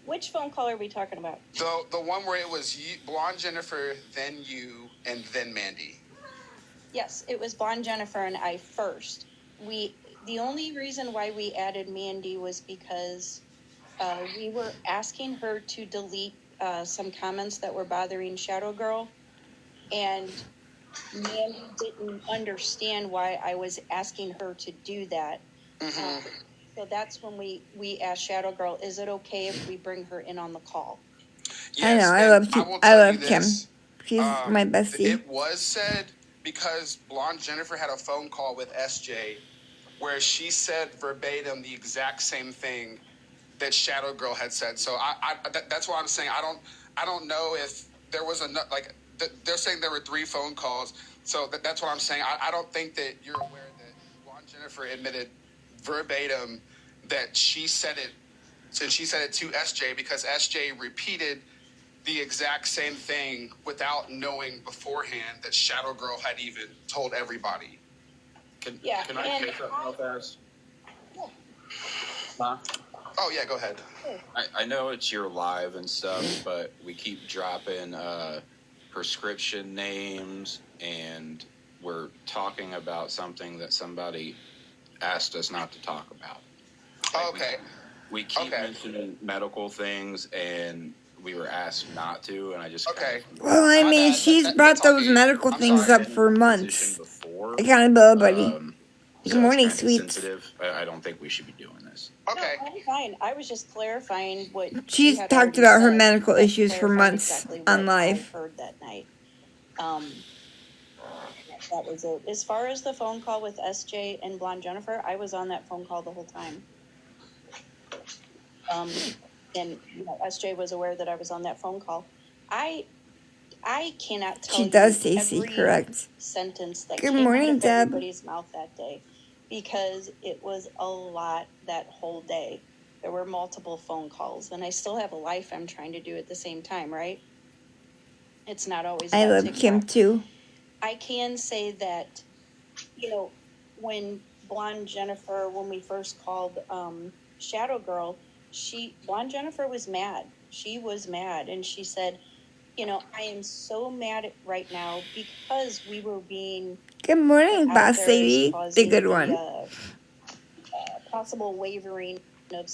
Which phone call are we talking about? The one where it was you, Blonde Jennifer, then you, and then Mandi. Yes, it was Blonde Jennifer and I first. The only reason why we added Mandi was because we were asking her to delete some comments that were bothering Shadow Girl, and Mandi didn't understand why I was asking her to do that. Mm-hmm. So that's when we asked Shadow Girl, is it okay if we bring her in on the call? Yes, I love Kim. She's my bestie. It was said because Blonde Jennifer had a phone call with SJ where she said verbatim the exact same thing that Shadow Girl had said. So that's why I'm saying I don't know if there was they're saying there were 3 phone calls. So that's what I'm saying. I don't think that you're aware that Blonde Jennifer admitted verbatim that she said it. So she said it to SJ because SJ repeated the exact same thing without knowing beforehand that Shadow Girl had even told everybody. Can I say something real fast? Yeah. Huh? Oh, yeah, go ahead. I know it's your live and stuff, but we keep dropping prescription names, and we're talking about something that somebody asked us not to talk about. Okay. We keep mentioning medical things, and we were asked not to, and I just... Okay. Well, I mean, she's brought those medical things up for months. Accountabilibuddy. Good morning, sweets. I don't think we should be doing this. Okay. No, I'm fine. I was just clarifying what she's talked about her medical issues for months on live. I heard that night. That was it. As far as the phone call with SJ and Blonde Jennifer, I was on that phone call the whole time. And SJ was aware that I was on that phone call. I I cannot tell She you does, Stacy, every correct. sentence that Good came morning, out of Deb. everybody's mouth that day, because it was a lot that whole day. There were multiple phone calls, and I still have a life I'm trying to do at the same time, right? It's not always I about love TikTok. Kim too. I can say that, you know, when Blonde Jennifer, when we first called Shadow Girl, Blonde Jennifer was mad. She was mad, and she said, you know, I am so mad right now because we were being Good morning, out boss there as lady. The causing good one. possible wavering of.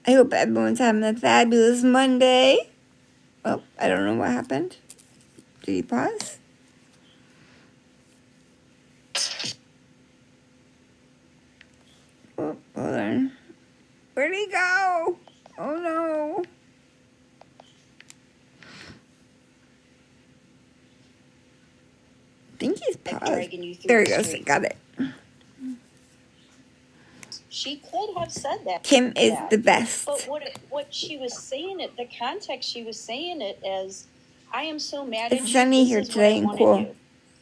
I hope everyone's having a fabulous Monday. Oh, I don't know what happened. Did he pause? Oh, hold on. Where'd he go? Oh no. I think he's paused. Dragging you through There he the goes. street. Got it. She could have said that. Kim is the best. But what she was saying it, the context she was saying it as, I am so mad at It's you. sunny This here is what today I and wanted cool. you.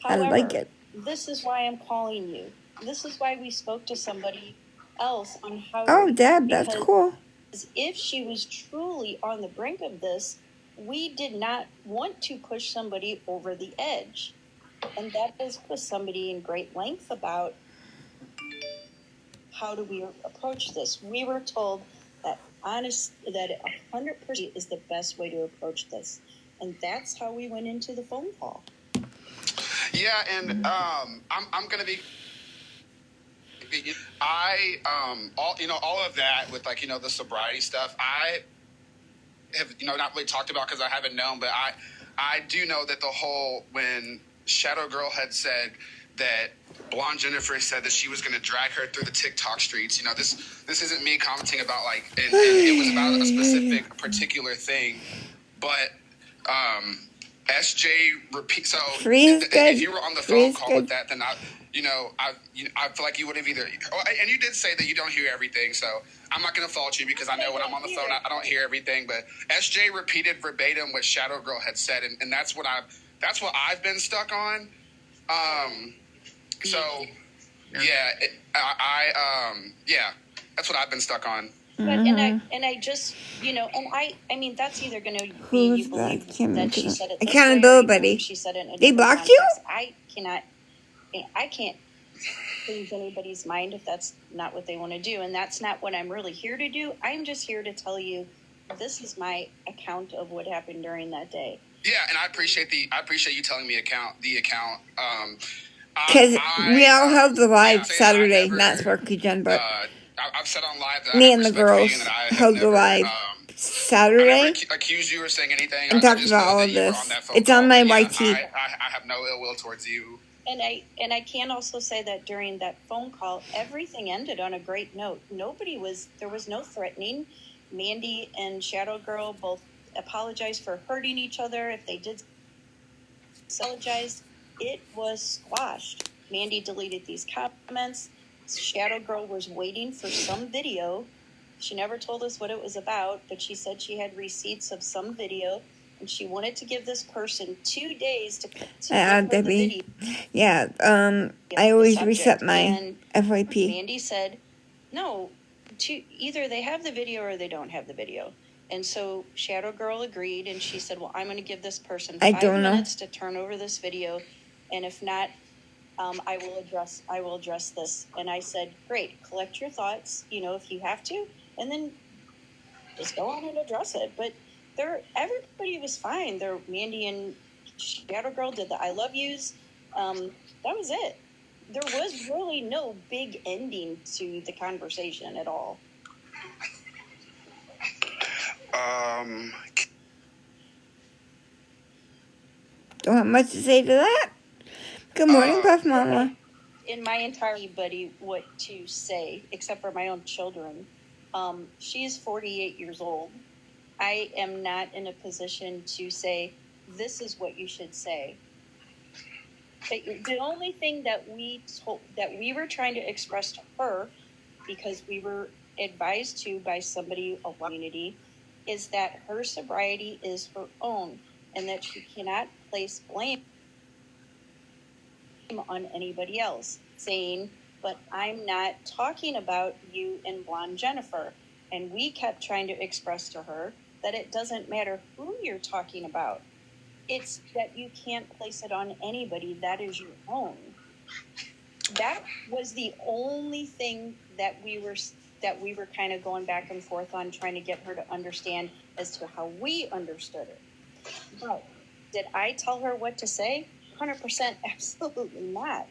I However, like it. this is why I'm calling you. This is why we spoke to somebody else on how. Oh, Deb, that's cool. If she was truly on the brink of this, we did not want to push somebody over the edge. And that is with somebody in great length about how do we approach this. We were told that 100% is the best way to approach this. And that's how we went into the phone call. Yeah, and I'm gonna be. All of that with the sobriety stuff. I have not really talked about because I haven't known, but I do know that the whole when Shadow Girl had said that Blonde Jennifer said that she was going to drag her through the TikTok streets. This isn't me commenting about and it was about a specific particular thing, but SJ repeat. So if you were on the phone call with that, then I feel like you would have either. And you did say that you don't hear everything, so I'm not going to fault you because I know when I'm on the phone, I don't hear everything. But SJ repeated verbatim what Shadow Girl had said, and that's what I've been stuck on. So that's what I've been stuck on. But and I just I mean that's either going to be you believe that she said it. Accountabilibuddy. She said it in a they blocked you. I cannot. I can't please anybody's mind if that's not what they want to do, and that's not what I'm really here to do. I'm just here to tell you this is my account of what happened during that day. Yeah, and I appreciate you telling me the account. Because we all held the live Saturday, not Sparky Jen, but I've said on live that me and the girls held the live Saturday. I never accused you or saying anything. And talked about all of this. It's on my YT. I have no ill will towards you. And I can also say that during that phone call, everything ended on a great note. There was no threatening. Mandi and Shadow Girl both apologized for hurting each other. If they did apologize, it was squashed. Mandi deleted these comments. Shadow Girl was waiting for some video. She never told us what it was about, but she said she had receipts of some video, and she wanted to give this person 2 days to Debbie. The video. Yeah, I always reset my FYP. Mandi said, no, either they have the video or they don't have the video. And so Shadow Girl agreed, and she said, well, I'm going to give this person 5 minutes to turn over this video, and if not, I will address this. And I said, great, collect your thoughts, if you have to, and then just go on and address it. But everybody was fine. Mandi and Shadow Girl did the I love yous. That was it. There was really no big ending to the conversation at all. Don't have much to say to that. Good morning, Puff Mama. In my entirety, buddy, what to say, except for my own children. She's 48 years old. I am not in a position to say, this is what you should say. But the only thing that we were trying to express to her, because we were advised to by somebody of community, is that her sobriety is her own. and that she cannot place blame on anybody else, saying, but I'm not talking about you and blonde Jennifer. And we kept trying to express to her that it doesn't matter who you're talking about. It's that you can't place it on anybody. That is your own. That was the only thing that we were kind of going back and forth on, trying to get her to understand as to how we understood it. But did I tell her what to say? 100% absolutely not.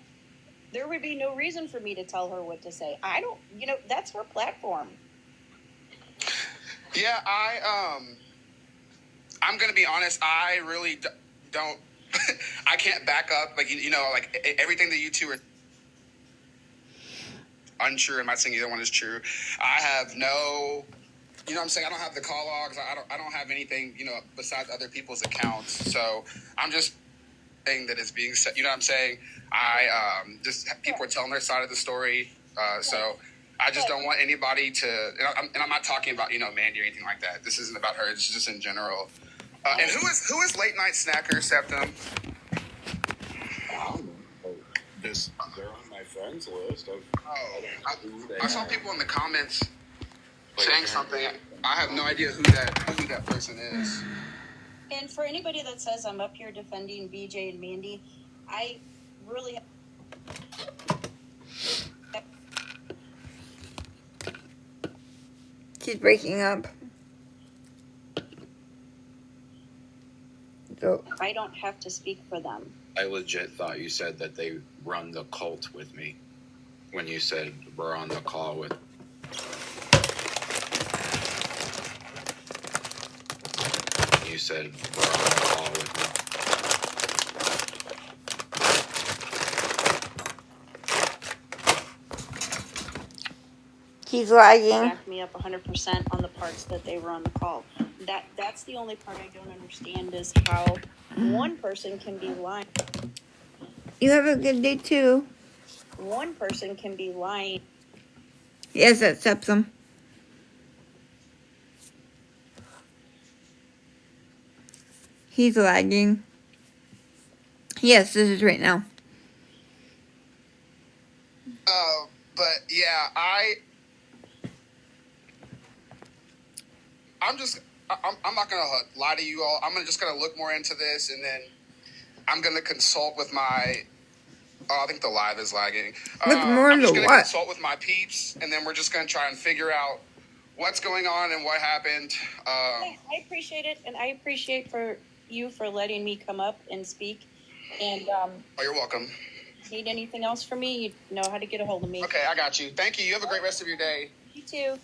There would be no reason for me to tell her what to say. I don't, that's her platform. Yeah, I'm gonna be honest. I really don't. I can't back up. Like like everything that you two are unsure. I'm not saying either one is true. I have no. You know what I'm saying? I don't have the call logs. I don't have anything. Besides other people's accounts. So I'm just saying that it's being said. You know what I'm saying? I just people are telling their side of the story. So I just don't want anybody to. And I'm not talking about Mandi or anything like that. This isn't about her. It's just in general. And who is late night snacker Septum? They're on my friends list. I saw people in the comments saying something. I have no idea who that person is. And for anybody that says I'm up here defending BJ and Mandi, I really. She's breaking up. So I don't have to speak for them. I legit thought you said that they run the cult with me when you said we're on the call with. You said we're on the call with me. he's lagging. Back me up 100% on the parts that they were on the call. That's the only part I don't understand is how one person can be lying. You have a good day too. One person can be lying. Yes, that's Septum. He's lagging. Yes, this is right now. But yeah, I'm not gonna lie to you all. I'm just gonna look more into this, and then I'm gonna consult with my. Oh, I think the live is lagging. Look more I'm just into gonna what? consult with my peeps, and then we're just gonna try and figure out what's going on and what happened. I appreciate it, and I appreciate for letting me come up and speak. And oh, you're welcome. Need anything else from me? You know how to get a hold of me. Okay, I got you. Thank you. You have a great rest of your day. You too.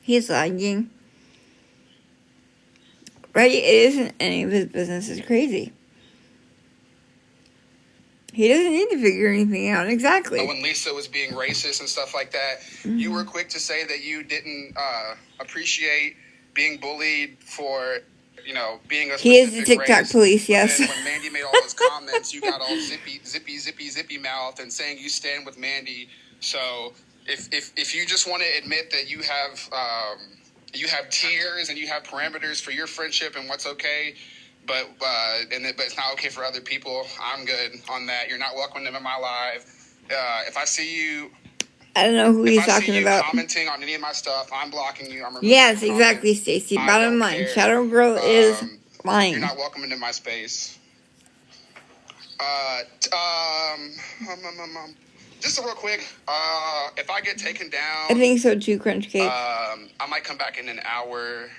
He's lagging. Right? It isn't any of his business. It's crazy. He doesn't need to figure anything out. Exactly. When Lisa was being racist and stuff like that, you were quick to say that you didn't appreciate being bullied for, being a specific He is the TikTok race. police, yes. Then when Mandi made all those comments, you got all zippy mouth and saying you stand with Mandi. So if you just want to admit that you have tiers and you have parameters for your friendship and what's okay, but it's not okay for other people, I'm good on that. You're not welcome in my live. If I see you, I don't know who he's talking about. Commenting on any of my stuff, I'm blocking you. I'm removing yes, your exactly, comments. Stacy. Bottom line, care. Shadow Girl is lying. You're not welcome into my space. Just real quick, if I get taken down, I think so too, Crunch Cake. I might come back in an hour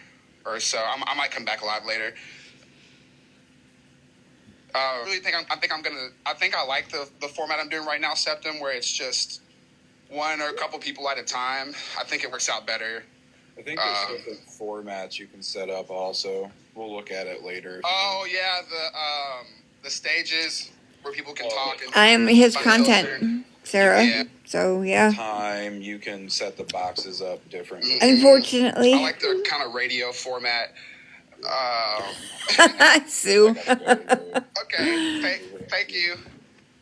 or so. I might come back live later. I think I like the format I'm doing right now, Septum, where it's just one or a couple people at a time. I think it works out better. I think there's different formats you can set up also. We'll look at it later. Oh yeah, the stages where people can talk. And I am his content, Sarah. Yeah. So yeah. Time you can set the boxes up differently. Unfortunately, I like the kind of radio format. Sue. Okay, thank you.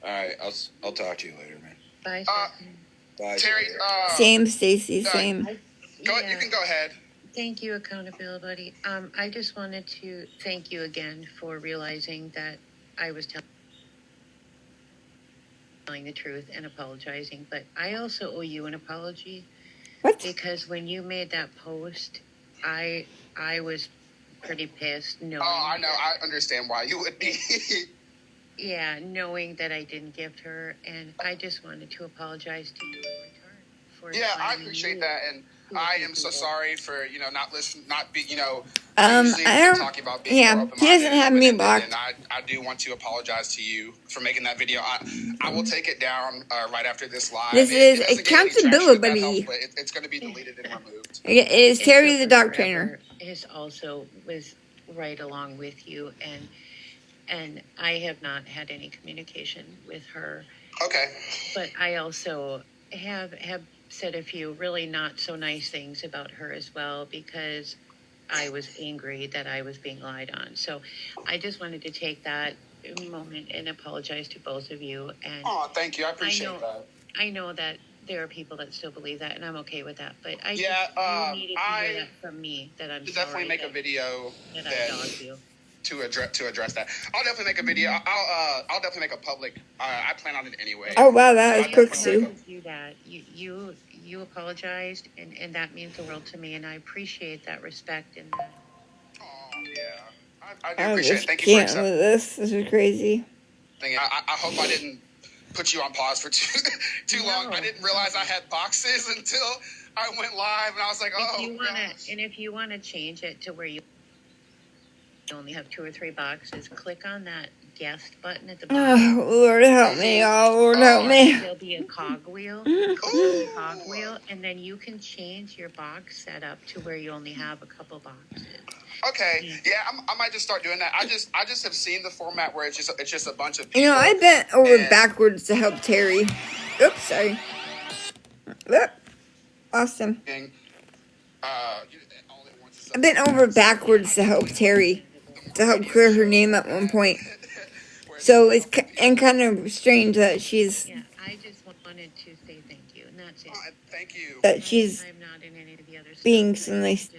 All right, I'll talk to you later, man. Bye. Bye, Terry. Same, Stacy. Same. You can go ahead. Thank you, Accountabilibuddy. I just wanted to thank you again for realizing that I was telling the truth and apologizing. But I also owe you an apology. What? Because when you made that post, I was pretty pissed. Knowing I know. I understand why you would be. Yeah, knowing that I didn't gift her, and I just wanted to apologize to you in return for. Yeah, I appreciate that, and I am so sorry for not I usually don't. talking about being Yeah, more he open-minded, doesn't have me and blocked. I do want to apologize to you for making that video. I will take it down right after this live. This is Accountabilibuddy. But it's going to be deleted and removed. It is Terry the dog trainer. Is also was right along with you, and I have not had any communication with her. Okay. But I also have said a few really not so nice things about her as well, because I was angry that I was being lied on. So I just wanted to take that moment and apologize to both of you. And thank you. I appreciate that. I know that there are people that still believe that, and I'm okay with that. But you needed to hear that from me, that I'm sorry. Definitely make a video that I dogged you. To address that. I'll definitely make a video. I'll definitely make a public. I plan on it anyway. Oh wow, that was quick, Sue. Do that. You apologized, and that means the world to me, and I appreciate that respect and that. Oh yeah, I do appreciate it. Thank you for accepting this. This is crazy. I hope I didn't put you on pause for too long. I didn't realize I had boxes until I went live, and I was like, if you wanna change it to where you only have 2 or 3 boxes, click on that guest button at the bottom. Oh, Lord help me. Oh, Lord help me. There'll be a cogwheel. And then you can change your box setup to where you only have a couple boxes. Okay, yeah, I might just start doing that. I just have seen the format where it's just a bunch of people. I bent over backwards to help Terry. Oops, sorry. Look, lost him. I bent over backwards to help Terry, to help clear her name at one point. So it's kind of strange that she's. Yeah, I just wanted to say thank you, and that's it. Thank you. That she's I'm not in any of the other being stuff, so nice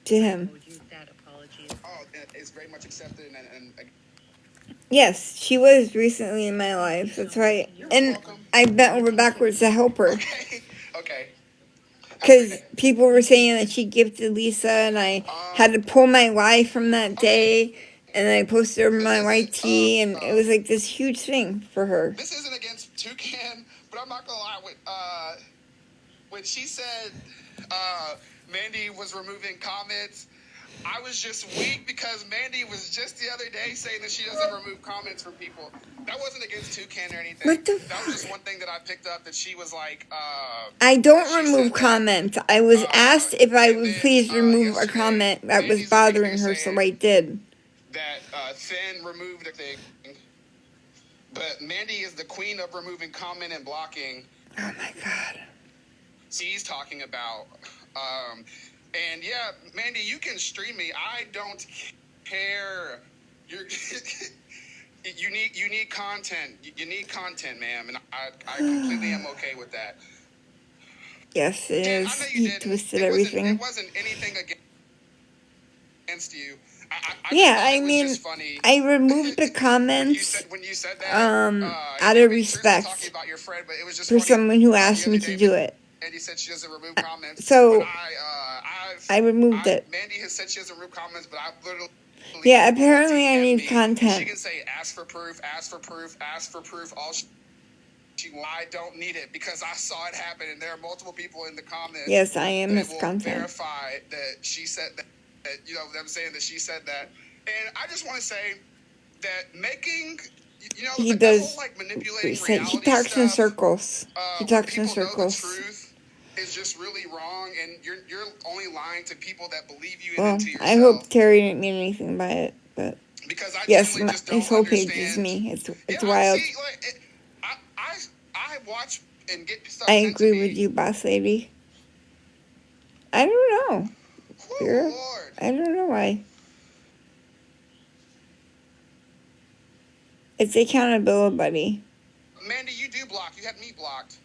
to him. That apology. It's very much accepted, and Yes, she was recently in my life. That's right. And I bent over backwards to help her. Okay. Because people were saying that she gifted Lisa, and I had to pull my Y from that day, and I posted over my YT, and it was like this huge thing for her. This isn't against Toucan, but I'm not gonna lie. When she said Mandi was removing comments, I was just weak because Mandi was just the other day saying that she doesn't remove comments from people. That wasn't against Toucan or anything. What the That was just one thing that I picked up, that she was like, I don't remove comments. I was asked if I would please remove a comment that was bothering her, so I did. That Finn removed a thing. But Mandi is the queen of removing comment and blocking. Oh my God. She's talking about. And yeah, Mandi, you can stream me. I don't care. You need content. You need content, ma'am, and I completely am okay with that. Yes, it Jen, is. I know He twisted everything. It wasn't anything against you. I mean, I removed the comments when you said that, out of respect about your friend, but it was just for someone who asked me to do it. Mandi said she doesn't remove comments. So I removed it. Mandi has said she doesn't remove comments, but I've literally. Yeah, apparently I need content. She can say, ask for proof, ask for proof, ask for proof. I don't need it because I saw it happen, and there are multiple people in the comments. Yes, I am Miss Content. Verify that she said that. Them saying that she said that, and I just want to say that making. He the does. whole, like, manipulating He talks stuff, in circles. He talks in circles. Know the truth is just really wrong, and you're only lying to people that believe you. Well, and to yourself. I hope Terry didn't mean anything by it, but because I yes, just don't his whole page understand. is me. It's wild. See, I watch and get stuff. I agree with you, boss lady. I don't know. Girl, I don't know why. It's Accountabilibuddy. Mandi, you do block. You had me blocked.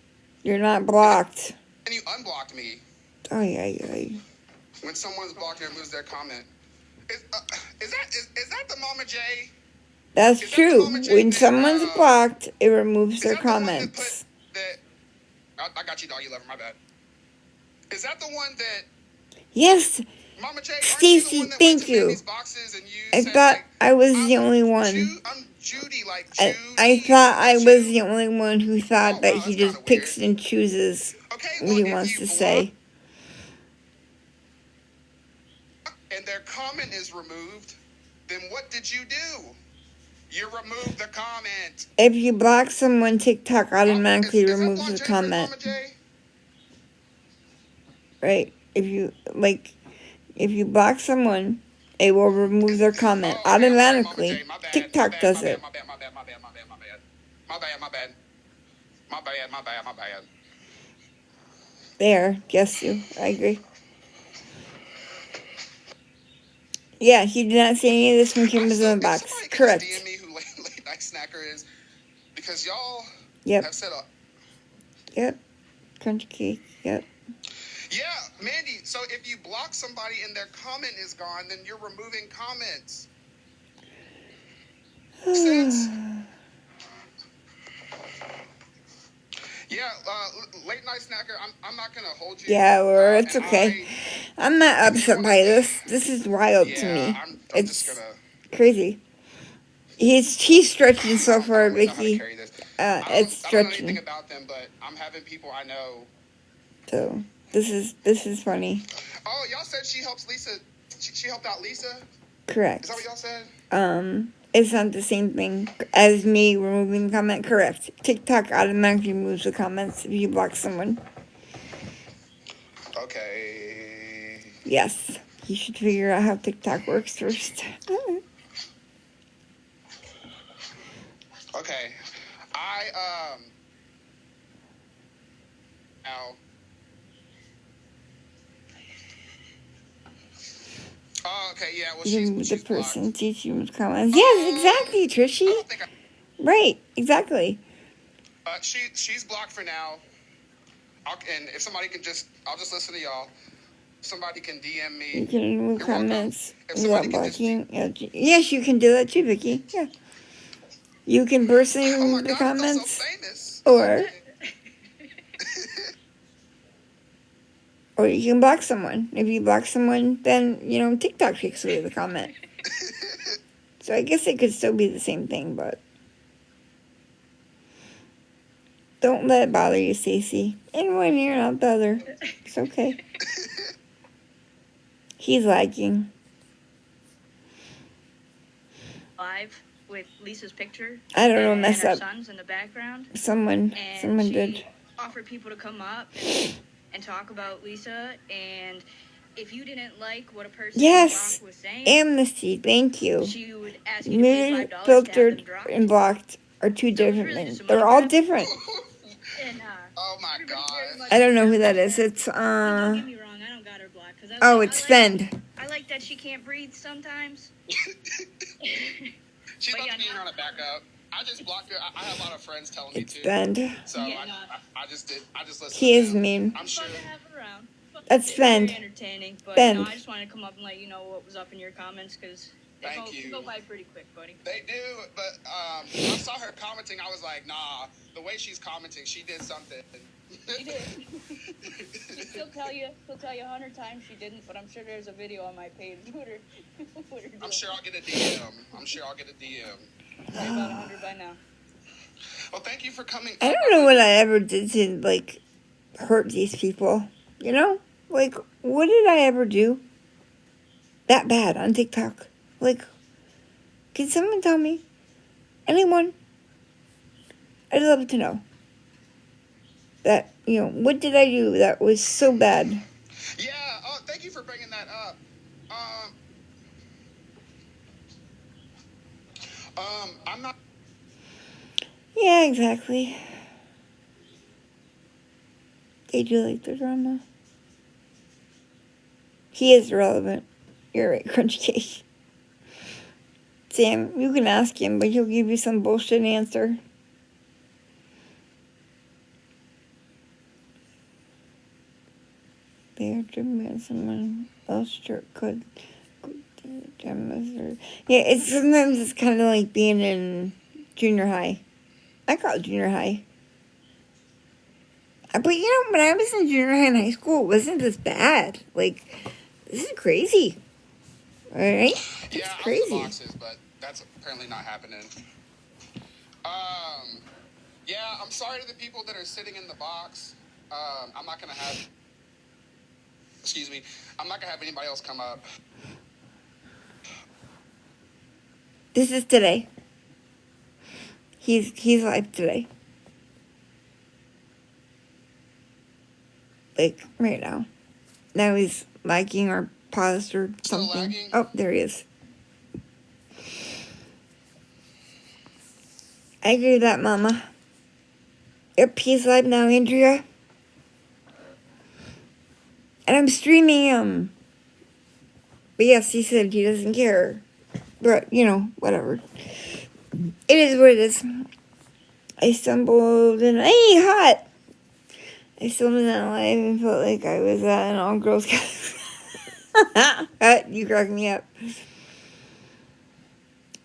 You're not blocked. And you unblocked me. When someone's blocked and removes their comment. Is that the Mama J? That's Is that the true. Mama J When that, someone's blocked, it removes is their that the one that comments. I got you, doggy lover, my bad. Is that the one that... Yes, Mama J, aren't you the Stacy, one that thank went to you. Mandy's boxes and you I said, thought like, I was the only one. I'm Judy, like I Judy? thought I Judy? was the only one who thought Oh, that wow, he that's just kinda picks weird. and chooses Okay, what well, he if wants you to block say. and their comment is removed, then what did you do? You removed the comment. If you block someone, TikTok automatically Is that removes Block the Jennifer's comment. Mama J? Right? If you block someone, it will remove their comment Oh, okay, I'm sorry, Mama automatically. J. My bad. TikTok does it. My bad. My bad. There, guess you. I agree. Yeah, he did not say any of this when Kim was in the box. Somebody can Correct. just DM me who late night snacker is, because y'all Yep. have said Yep. Crunch cake. Yep. Yeah, Mandy, so if you block somebody and their comment is gone, then you're removing comments. Sense? Yeah, late night snacker, I'm not going to hold you. Yeah, or it's okay. I'm not upset by this. This is wild to me. I'm It's just gonna... crazy. He's stretching so far, Vicky. It's I don't know stretching. anything about them, but I'm having people I know. So this is funny. Oh, y'all said she helps Lisa. She helped out Lisa? Correct. Is that what y'all said? It's not the same thing as me removing the comment. Correct. TikTok automatically removes the comments if you block someone. Okay. Yes. You should figure out how TikTok works first. Okay. Ow. Oh, okay, yeah, well, You she's the person blocked. teaching with comments. Yes, exactly, Trishy. Right, exactly. She's blocked for now. And if somebody can I'll just listen to y'all. Somebody can DM me. You can remove comments without without blocking. Yes, you can do that too, Vicky. Yeah. You can personally remove the comments. So famous. Or you can block someone. If you block someone, then, TikTok takes away the comment. So I guess it could still be the same thing, but don't let it bother you, Stacey. In one ear, not the other. It's okay. He's lagging. Live with Lisa's picture. I don't know, mess and up. her sons in the background. Someone she did. Offered people to come up and talk about Lisa, and if you didn't like what a person Yes, was saying, amnesty. Thank you. she would ask you to pay $5 filtered and blocked are two different things. They're all different. And, oh my god! I don't know who that is. It's Don't get me wrong, I don't got her blocked. It's Fend. I like that she can't breathe sometimes. She's about to be on a backup. I just blocked her. I have a lot of friends telling me to. It's Fend. So I just listened. He is mean. I'm sure. That's Fend. Very entertaining, but Fend. no, I just wanted to come up and let you know what was up in your comments, because they go by pretty quick, buddy. They do, but I saw her commenting. I was like, nah. The way she's commenting, she did something. She did. He'll tell you 100 times she didn't, but I'm sure there's a video on my page. I'm sure I'll get a DM. Probably about 100 by now. Well, thank you for coming. I don't know what I ever did to, hurt these people. What did I ever do that bad on TikTok? Can someone tell me? Anyone? I'd love to know. That, what did I do that was so bad? Yeah, thank you for bringing that up. I'm not... Yeah, exactly. They do like the drama. He is relevant. You're right, Crunch Cake. Sam, you can ask him, but he'll give you some bullshit answer. There. after met someone else could yeah, it's sometimes it's kind of like being in junior high. I call it junior high. But you know, when I was in junior high and high school, it wasn't this bad. Like, this is crazy. Alright? Yeah, It's I'm in the crazy. boxes, but that's apparently not happening. Yeah, I'm sorry to the people that are sitting in the box. I'm not gonna have. Excuse me. I'm not gonna have anybody else come up. This is today. He's live today. Like, right now. Now he's lagging or paused or Still something. lagging? Oh, there he is. I agree with that, Mama. Yep, he's live now, Andrea. And I'm streaming him. But yes, he said he doesn't care. But, you know, whatever. It is what it is. I stumbled and hey, hot! I stumbled on live and felt like I was at an all-girls you cracked me up.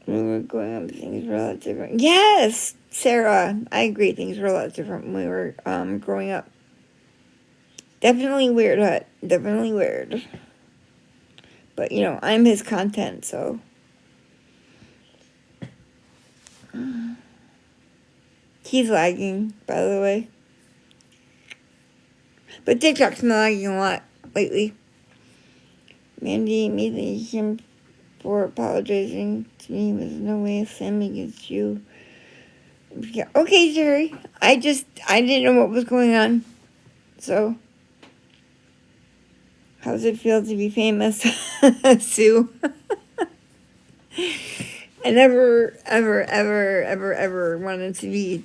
We were going up, things were a lot different. Yes, Sarah, I agree. Things were a lot different when we were growing up. Definitely weird, Hut. Definitely weird. But you know, I'm his content, so. He's lagging, by the way. But TikTok's been lagging a lot lately. Mandi immediately him for apologizing to me. There's no way Sam against you. Yeah, okay, Jerry. I didn't know what was going on. So, how does it feel to be famous, Sue? I never, ever wanted to be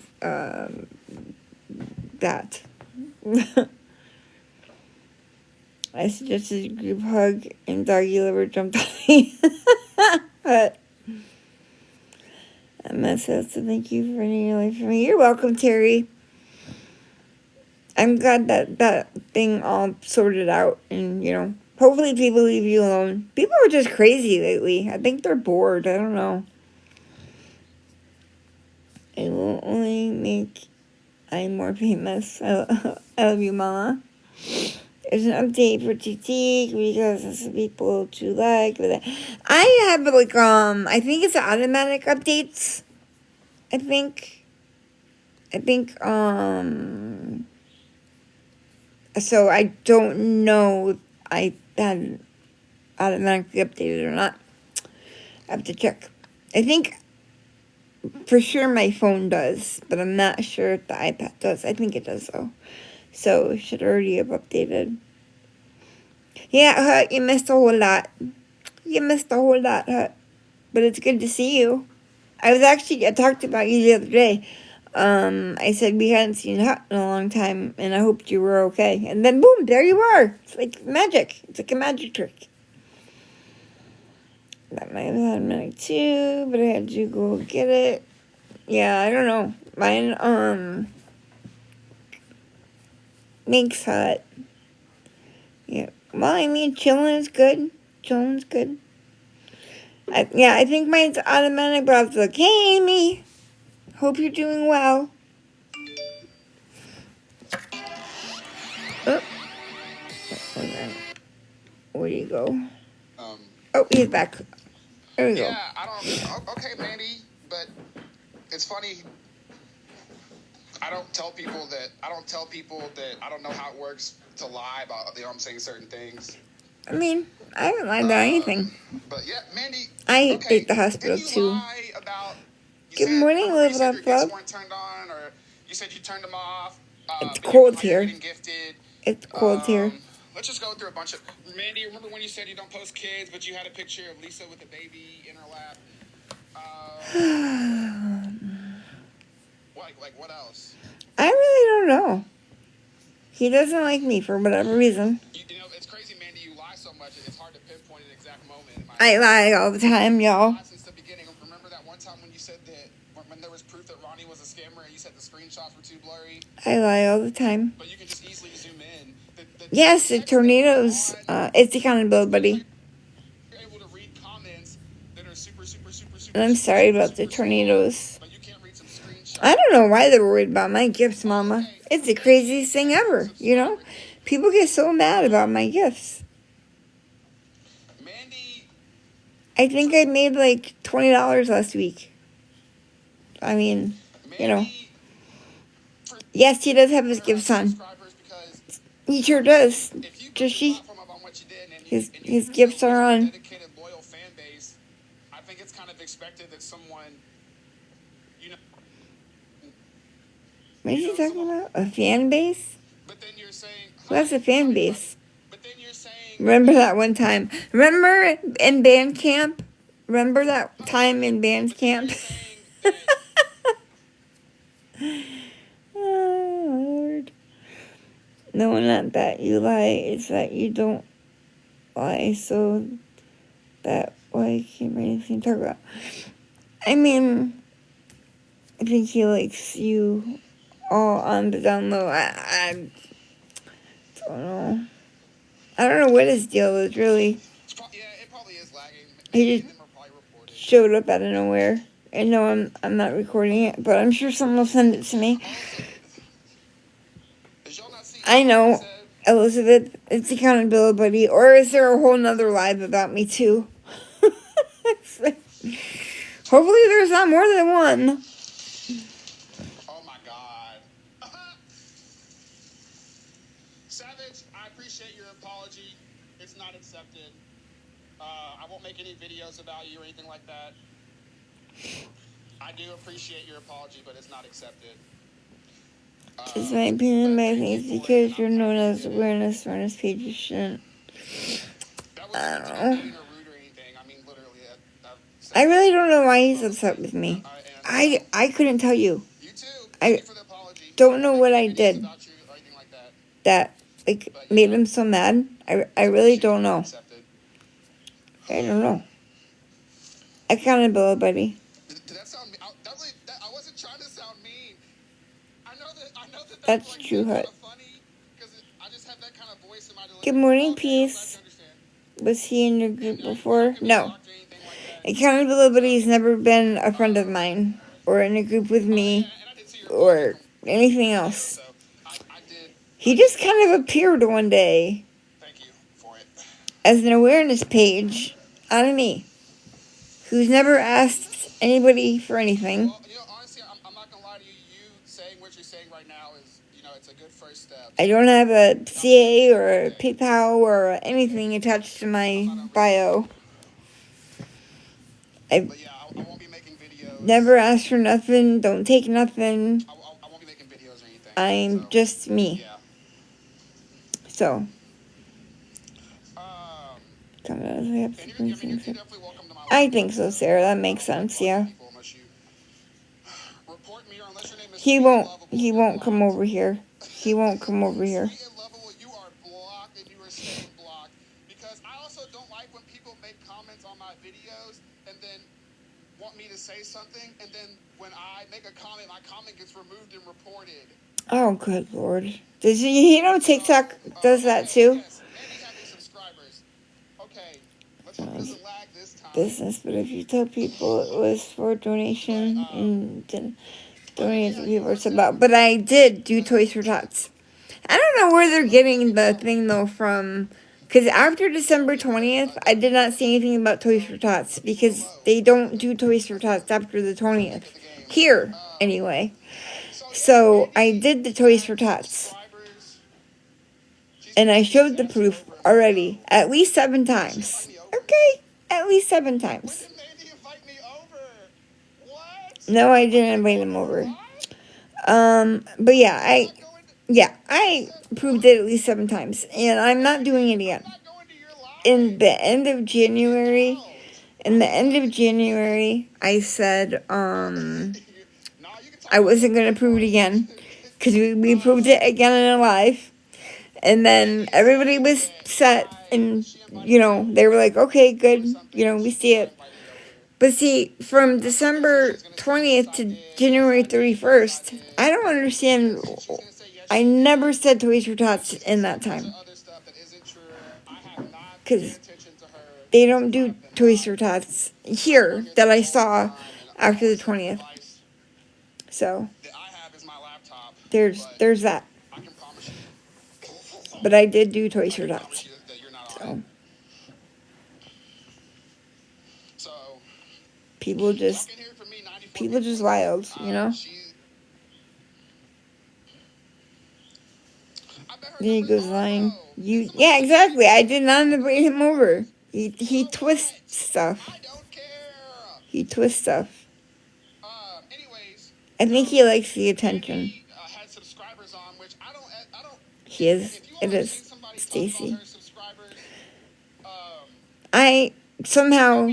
that. I suggested a group hug and doggy liver jumped on me. But I must have to thank you for ending your life for me. You're welcome, Terry. I'm glad that thing all sorted out and, you know, hopefully people leave you alone. People are just crazy lately. I think they're bored. I don't know. It will only make I'm more famous. I love you, Mama. There's an update for TT because some people to like. I have like I think it's automatic updates. I think so I don't know if I had automatically updated or not. I have to check. I think for sure my phone does, but I'm not sure if the iPad does. I think it does though. So it should already have updated. Yeah, Hut, you missed a whole lot. You missed a whole lot, Hut. But it's good to see you. I talked about you the other day. I said we hadn't seen Hut in a long time, and I hoped you were okay. And then boom, there you are. It's like magic. It's like a magic trick. That might have had a minute too, but I had to go get it. Yeah, I don't know. Mine, makes Hut. Yeah. Well, I mean, chilling's good. Chilling's good. I think mine's automatic, but I was like, hey, Amy. Hope you're doing well. Oh. Hold on. Where do you go? Oh, he's back. There we go. Yeah, I don't. Okay, Mandy, but it's funny. I don't tell people that I don't know how it works to lie about, you know, I'm saying certain things. I mean, I haven't lied about anything. But yeah, Mandy. I okay, ate the hospital did you too. Lie about, Good morning, Live It Up Club. Weren't turned on, or you said you turned them off. It's cold here. Gifted. It's cold here. Let's just go through a bunch of. Mandy, remember when you said you don't post kids, but you had a picture of Lisa with a baby in her lap? Like what else? I really don't know. He doesn't like me for whatever reason. You know, it's crazy, Mandy. you lie so much, it's hard to pinpoint an exact moment. I lie all the time, y'all. Since the beginning, remember that one time when you said that when there was proof that Ronnie was a scammer and you said the screenshots were too blurry? I lie all the time. But you can just easily zoom in. Yes, the tornadoes. It's Accountabilibuddy. You're able to read comments that are super. And I'm sorry about the tornadoes. But you can't read some screenshots. I don't know why they're worried about my gifts, Mama. It's the craziest thing ever, you know? People get so mad about my gifts. Mandi. I think I made like $20 last week. I mean, you know. Yes, he does have his gifts on. He sure does. Does she? His gifts are on. Dedicated, loyal fan base. I think it's kind of expected that someone, you know. What is he talking about? A fan base? But then you're saying. Who has a fan base? But then you're saying. Remember that one time? Remember in band camp? Remember that time in band camp? Oh, Lord. No, not that you lie. It's that you don't lie. So that why I can't really anything to talk about. I mean, I think he likes you all on the down low. I don't know. I don't know what his deal is, really. Yeah, it probably is lagging. He just showed up out of nowhere. I know I'm not recording it, but I'm sure someone will send it to me. I know, Elizabeth, it's Accountabilibuddy. Or is there a whole nother live about me, too? Hopefully there's not more than one. Oh, my God. Savage, I appreciate your apology. It's not accepted. I won't make any videos about you or anything like that. I do appreciate your apology, but it's not accepted. Just my opinion, but I think it's because you're known as awareness page. You shouldn't. I don't know. I really don't know why he's upset with me. I couldn't tell you. I don't know what I did that like made him so mad. I really don't know. I don't know. Accountabilibuddy. Did that sound mean? I wasn't trying to sound mean. I know that That's true, Hut. Funny because I just have that kind of voice in my delivery. Good morning, Peace. Was he in your group before? No. Accountabilibuddy's never been a friend of mine or in a group with me or anything else. He just kind of appeared one day as an awareness page out of me, who's never asked anybody for anything. Well, honestly, I'm not gonna lie to you. You saying what you're saying right now is, it's a good first step. I don't have a CA or a PayPal or anything attached to my bio. I won't be making videos. Never asked for nothing. Don't take nothing. I won't be making videos or anything. I'm just me. Yeah. So. I think so, Sarah. That makes sense. Yeah. He won't come over here. He won't come over here. You are blocked and you are staying blocked because I also don't like when people make comments on my videos and then want me to say something, and then when I make a comment, my comment gets removed and reported. Oh, good Lord. Does you know TikTok does that too? Yes, and he had these subscribers. Okay, let's hope it doesn't lag this time. Business, but if you tell people it was for donation and then donate to people, it's about. But I did do Toys for Tots. I don't know where they're getting the thing though from. Because after December 20th, I did not see anything about Toys for Tots. Because they don't do Toys for Tots after the 20th. Here, anyway. So, I did the Toys for Tots. And I showed the proof already. At least 7 times. Okay? At least 7 times. No, I didn't invite him over. But yeah, I proved it at least 7 times. And I'm not doing it again. In the end of January, I said, I wasn't going to prove it again. Because we proved it again in a live. And then everybody was set, and, they were like, okay, good, we see it. But see, from December 20th to January 31st, I don't understand. I never said Toys for Tots in that time. Because they don't do Toys for Tots here that I saw after the 20th. So, there's that. But I did do Toys for Tots. So, people just wild, Then he goes lying. Yeah, exactly. I did not invite him over. He twists stuff. He twists stuff. I think he likes the attention. He is. It is Stacy. I somehow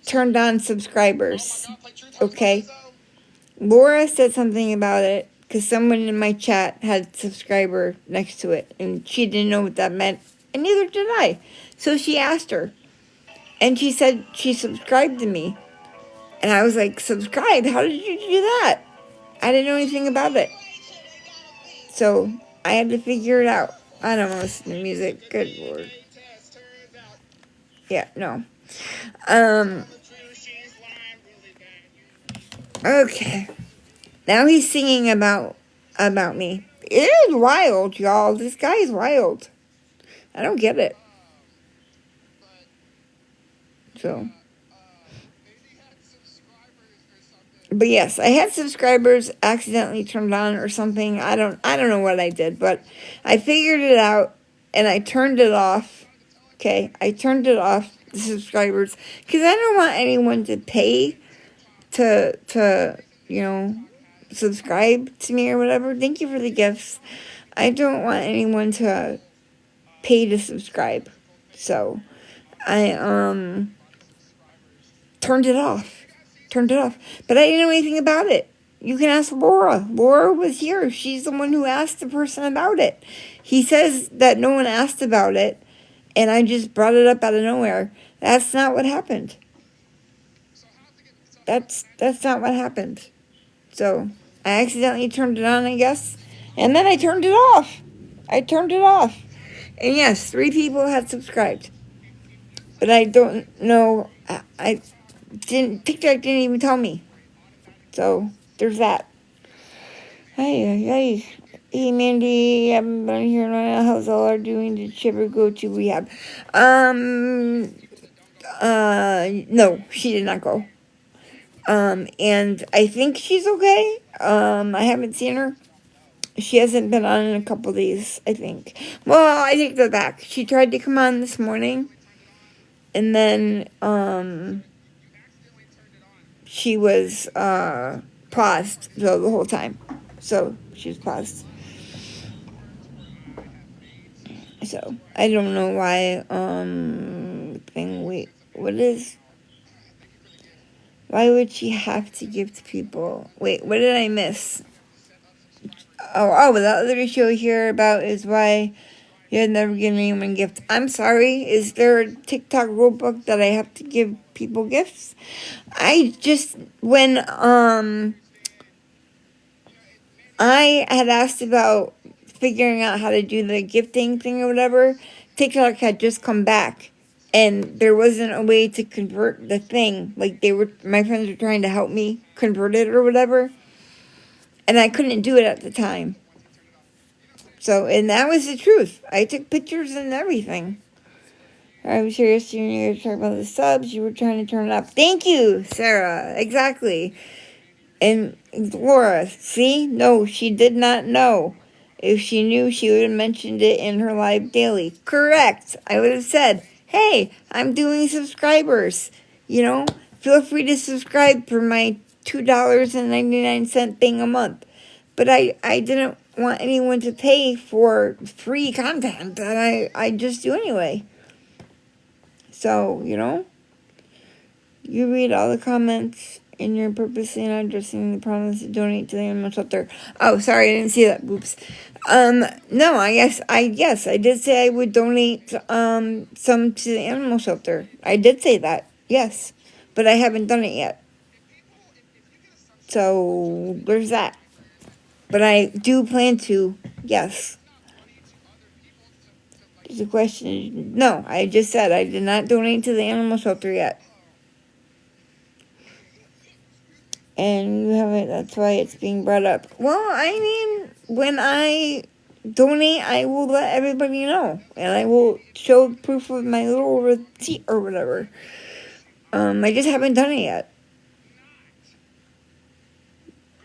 turned on subscribers. Okay. Laura said something about it because someone in my chat had subscriber next to it, and she didn't know what that meant, and neither did I. So she asked her, and she said she subscribed to me. And I was like, subscribe? How did you do that? I didn't know anything about it. So I had to figure it out. I don't listen to music. Good Lord. Yeah, no. Okay. Now he's singing about me. It is wild, y'all. This guy is wild. I don't get it. So. But yes, I had subscribers accidentally turned on or something. I don't know what I did, but I figured it out and I turned it off. Okay, I turned it off, the subscribers, because I don't want anyone to pay to subscribe to me or whatever. Thank you for the gifts. I don't want anyone to pay to subscribe. So I turned it off. But I didn't know anything about it. You can ask Laura. Laura was here. She's the one who asked the person about it. He says that no one asked about it, and I just brought it up out of nowhere. That's not what happened. That's not what happened. So I accidentally turned it on, I guess, and then I turned it off. And yes, 3 people had subscribed, but I don't know. TikTok didn't even tell me. So there's that. Hey, Mandi, I haven't been here in a while. How's all are doing? Did she ever go to rehab? No, she did not go. And I think she's okay. I haven't seen her. She hasn't been on in a couple days, I think. Well, I take that back. She tried to come on this morning, and then, she was, paused the whole time. So, she was paused. So, I don't know why, why would she have to give to people? Wait, what did I miss? Oh, the other issue here about is why you had never given anyone a gift. I'm sorry, is there a TikTok rule book that I have to give people gifts? When, I had asked about figuring out how to do the gifting thing or whatever, TikTok had just come back, and there wasn't a way to convert the thing. Like, my friends were trying to help me convert it or whatever, and I couldn't do it at the time. So, and that was the truth. I took pictures and everything. I was curious, you were talking about the subs, you were trying to turn it up. Thank you, Sarah. Exactly. And Laura, see? No, she did not know. If she knew, she would have mentioned it in her live daily. Correct. I would have said, hey, I'm doing subscribers. Feel free to subscribe for my $2.99 thing a month. But I didn't want anyone to pay for free content that I just do anyway. So, you read all the comments and you're purposely not addressing the promise to donate to the animal shelter. Oh, sorry, I didn't see that. Oops. No, yes, I did say I would donate some to the animal shelter. I did say that, yes, but I haven't done it yet. So there's that. But I do plan to, yes. There's a question. No, I just said I did not donate to the animal shelter yet. And you haven't, that's why it's being brought up. Well, I mean, when I donate, I will let everybody know. And I will show proof of my little receipt or whatever. I just haven't done it yet.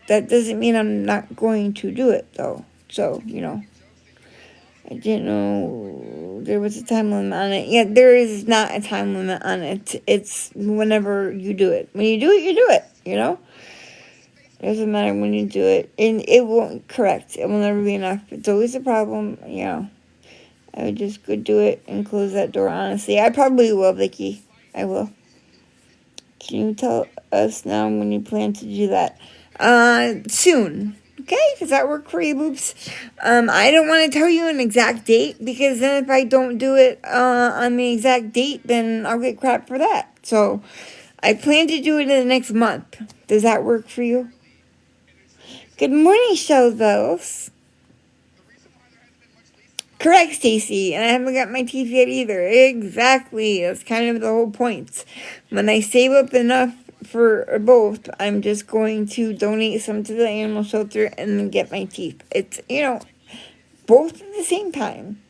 That doesn't mean I'm not going to do it, though. So, I didn't know there was a time limit on it. Yeah, there is not a time limit on it. It's whenever you do it. When you do it, you do it, It doesn't matter when you do it. And it won't, correct. It will never be enough. It's always a problem, I would just go do it and close that door, honestly. I probably will, Vicky. I will. Can you tell us now when you plan to do that? Soon. Okay? Does that work for you, boobs? I don't want to tell you an exact date, because then if I don't do it on the exact date, then I'll get crap for that. So, I plan to do it in the next month. Does that work for you? Good morning, Showzels. Correct, Stacy, and I haven't got my teeth yet either. Exactly. That's kind of the whole point. When I save up enough for both, I'm just going to donate some to the animal shelter and then get my teeth. It's, both at the same time.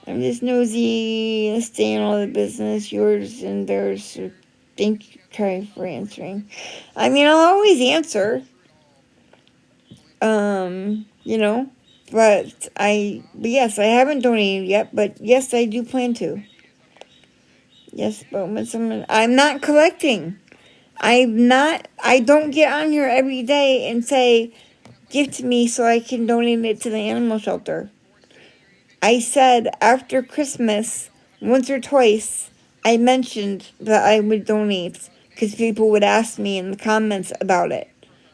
I'm just nosy, staying all the business, yours and theirs. So thank you, Trey, for answering. I mean, I'll always answer. But yes, I haven't donated yet, but yes, I do plan to. Yes, but when I'm not collecting. I don't get on here every day and say, gift me so I can donate it to the animal shelter. I said after Christmas, once or twice, I mentioned that I would donate because people would ask me in the comments about it,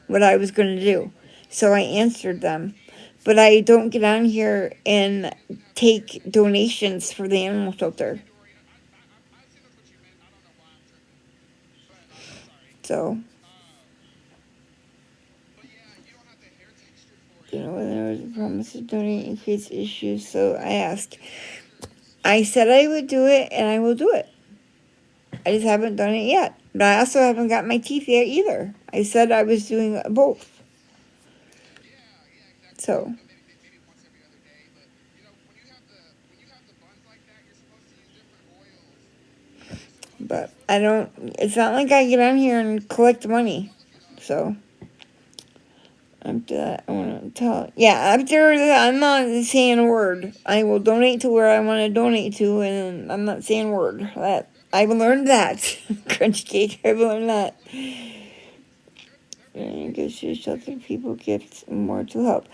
what I was going to do. So I answered them. But I don't get on here and take donations for the animal shelter. So, when there was a promise to donate and creates issues, so I asked. I said I would do it, and I will do it. I just haven't done it yet. But I also haven't got my teeth yet either. I said I was doing both. So. But it's not like I get on here and collect money. So. After that, I want to tell. Yeah, after that, I'm not saying a word. I will donate to where I want to donate to, and I'm not saying a word. I've learned that. Crunch cake, I've learned that. And gives you shelter people gifts and more to help.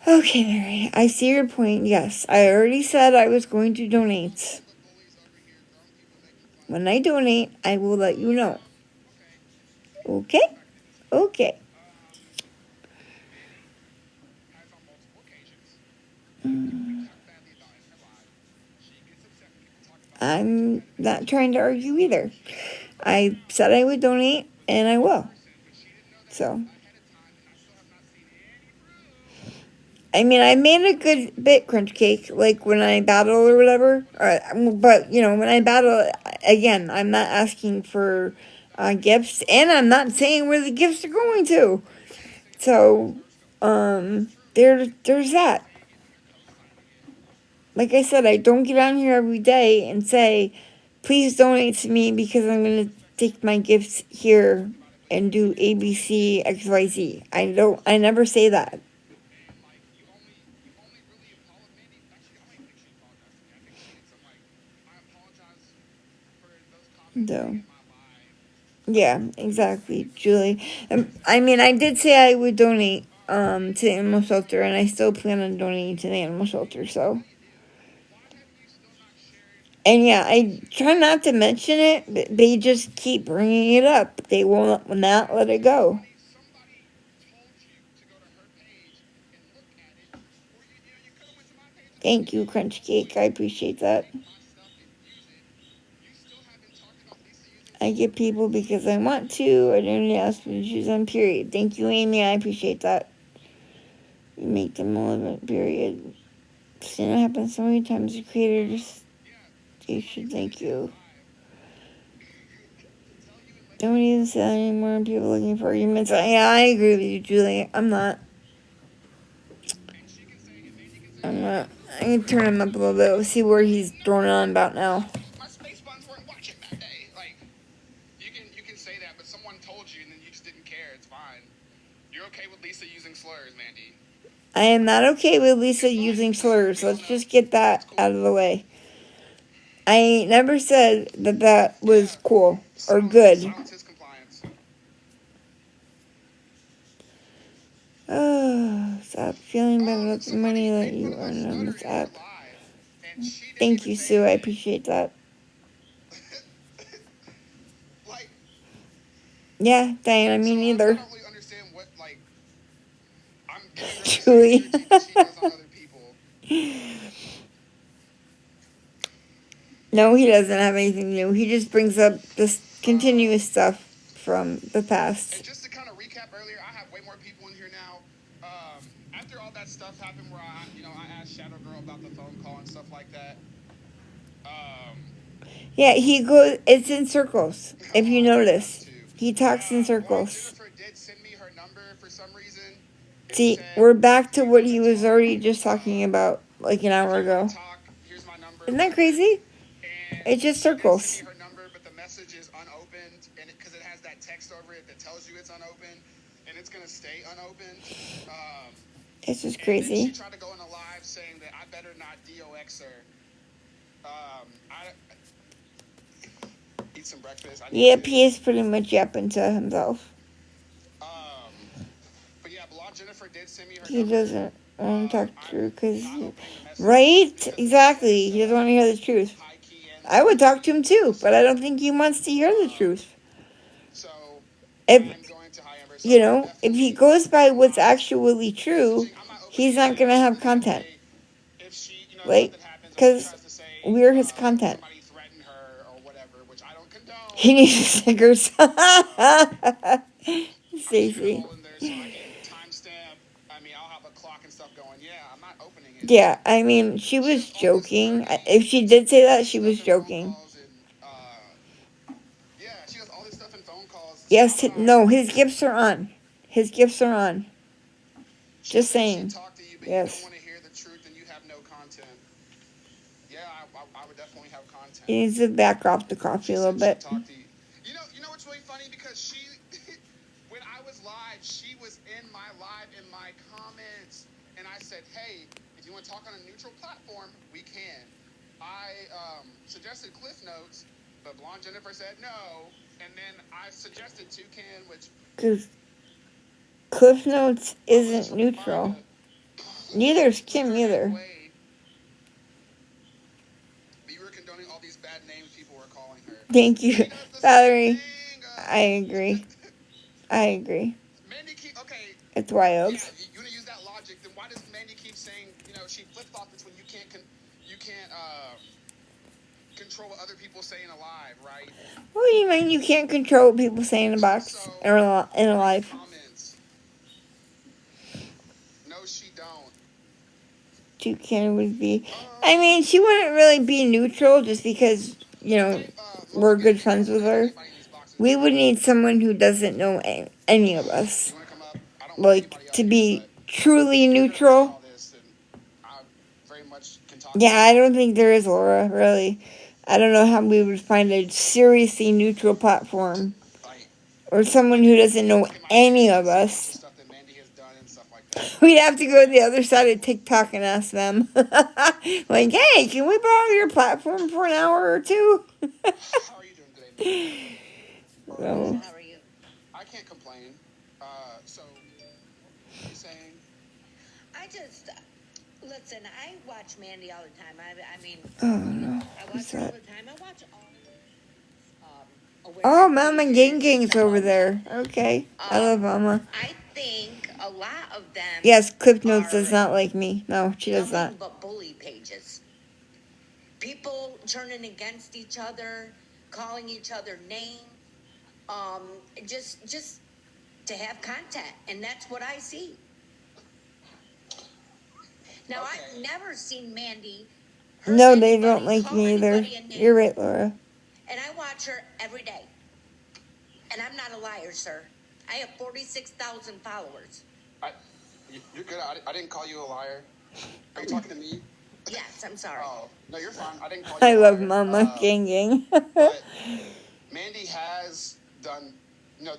Okay, Mary, I see your point. Yes, I already said I was going to donate. When I donate, I will let you know. Okay? Okay. I'm not trying to argue either. I said I would donate, and I will. So. I mean, I made a good bit, Crunch Cake, like when I battle or whatever. But, when I battle, again, I'm not asking for gifts, and I'm not saying where the gifts are going to. So, there's that. Like I said, I don't get on here every day and say, please donate to me because I'm going to take my gifts here and do ABC, XYZ. I never say that. So, yeah, exactly, Julie. I mean, I did say I would donate to the animal shelter, and I still plan on donating to the animal shelter. So, And yeah, I try not to mention it, but they just keep bringing it up. They will not let it go. Somebody told you to go to her page and look at it, or you could have went to my page and looked Thank at you, it. Crunch Cake. I appreciate that. Take my stuff and use it. You still haven't talked about Lisa using I get people because I want to. I don't ask me to choose on, period. Thank you, Amy. I appreciate that. You make them relevant, period. Seen it happen so many times. The creators, they should thank you. Don't even say that anymore. People looking for arguments. Yeah, I agree with you, Julie. I'm not. I can turn him up a little bit. We'll see where he's throwing on about now. my space buttons weren't watching that day. Like, you can say that, but someone told you and then you just didn't care. It's fine. You're okay with Lisa using slurs, Mandi. I am not okay with Lisa using slurs. Let's just get that out of the way. I ain't never said that was cool or good. Silence his compliance. Oh, stop feeling bad about the money that you earn on this app. Thank you, Sue. I appreciate that. Like, Yeah, Diana, me neither. I don't really understand what, like, I'm giving her the same Julie. energy that she does on other people. No, he doesn't have anything new. He just brings up this continuous stuff from the past. And just to kind of recap earlier, I have way more people in here now. After all that stuff happened where I asked Shadow Girl about the phone call and stuff like that. Yeah, he goes, it's in circles, if you notice. He talks in circles. Jennifer did send me her number for some reason. See, we're back to what he was already just talking about like an hour ago. Here's my number. Isn't that crazy? It's just circles. Send me her number, but the message is unopened, and because it has that text over it that tells you it's unopened, and it's gonna stay unopened. It's just She crazy. tried to go in a live saying that I better not DOX her. Eat some breakfast. Yep, he is pretty much yapping to himself. But yeah, Blonde Jennifer did send me her He number. doesn't want to talk through because, right? Exactly. He doesn't want to hear the truth. I would talk to him too, but I don't think he wants to hear the truth. If if he goes by what's actually true, he's not gonna have content. Right? Because we're his content. He needs stickers. Stacey. Yeah, I mean, she was joking. If she did say that, she was joking. Yes, no, his gifts are on. His gifts are on. Just saying. Yes. I would definitely have content. He needs to back off the coffee a little bit. You know what's really funny, because she, when I was live, she was in my live in my comments, and I said, hey, if you want to talk on a neutral platform, we can. I suggested Cliff Notes, but Blonde Jennifer said no, and then I suggested Toucan, which... Because Cliff Notes isn't neutral. Neither is Kim either. Thank you, Valerie. I agree. I agree. It's wild. Yeah, you want to use that logic, then why does Mandi keep saying, she flip-flopped this when you can't control what other people say in a live, right? What do you mean you can't control what people say in a box or in a live? Comments. No, she don't. Toucan would be. I mean, she wouldn't really be neutral just because, we're good friends with her. We would need someone who doesn't know any of us. Like, to be truly neutral. Yeah, I don't think there is, Laura, really. I don't know how we would find a seriously neutral platform. Or someone who doesn't know any of us. We'd have to go to the other side of TikTok and ask them. Like, hey, can we borrow your platform for an hour or two? How are you doing today? So, How are you? I can't complain. So, what are you saying? I just listen. I watch Mandi all the time. I mean, oh no. I watch Who's her all that? the time. I watch all Oh, awareness Mama pages, Gang's stuff over like there. that. Okay. I love Mama. I think a lot of them Yes, Cliff Notes are does not like me. No, she does nothing not. but bully pages. People turning against each other, calling each other names, just to have content, and that's what I see. Now, Okay. I've never seen Mandi No, hurt they anybody, don't like call me either. anybody a name. You're right, Laura. And I watch her every day. And I'm not a liar, sir. I have 46,000 followers. You're good. I didn't call you a liar. Are you talking to me? Yes, I'm sorry. Oh, no, you're fine. I didn't call you I a love liar. Mama Gang. But Mandi has done,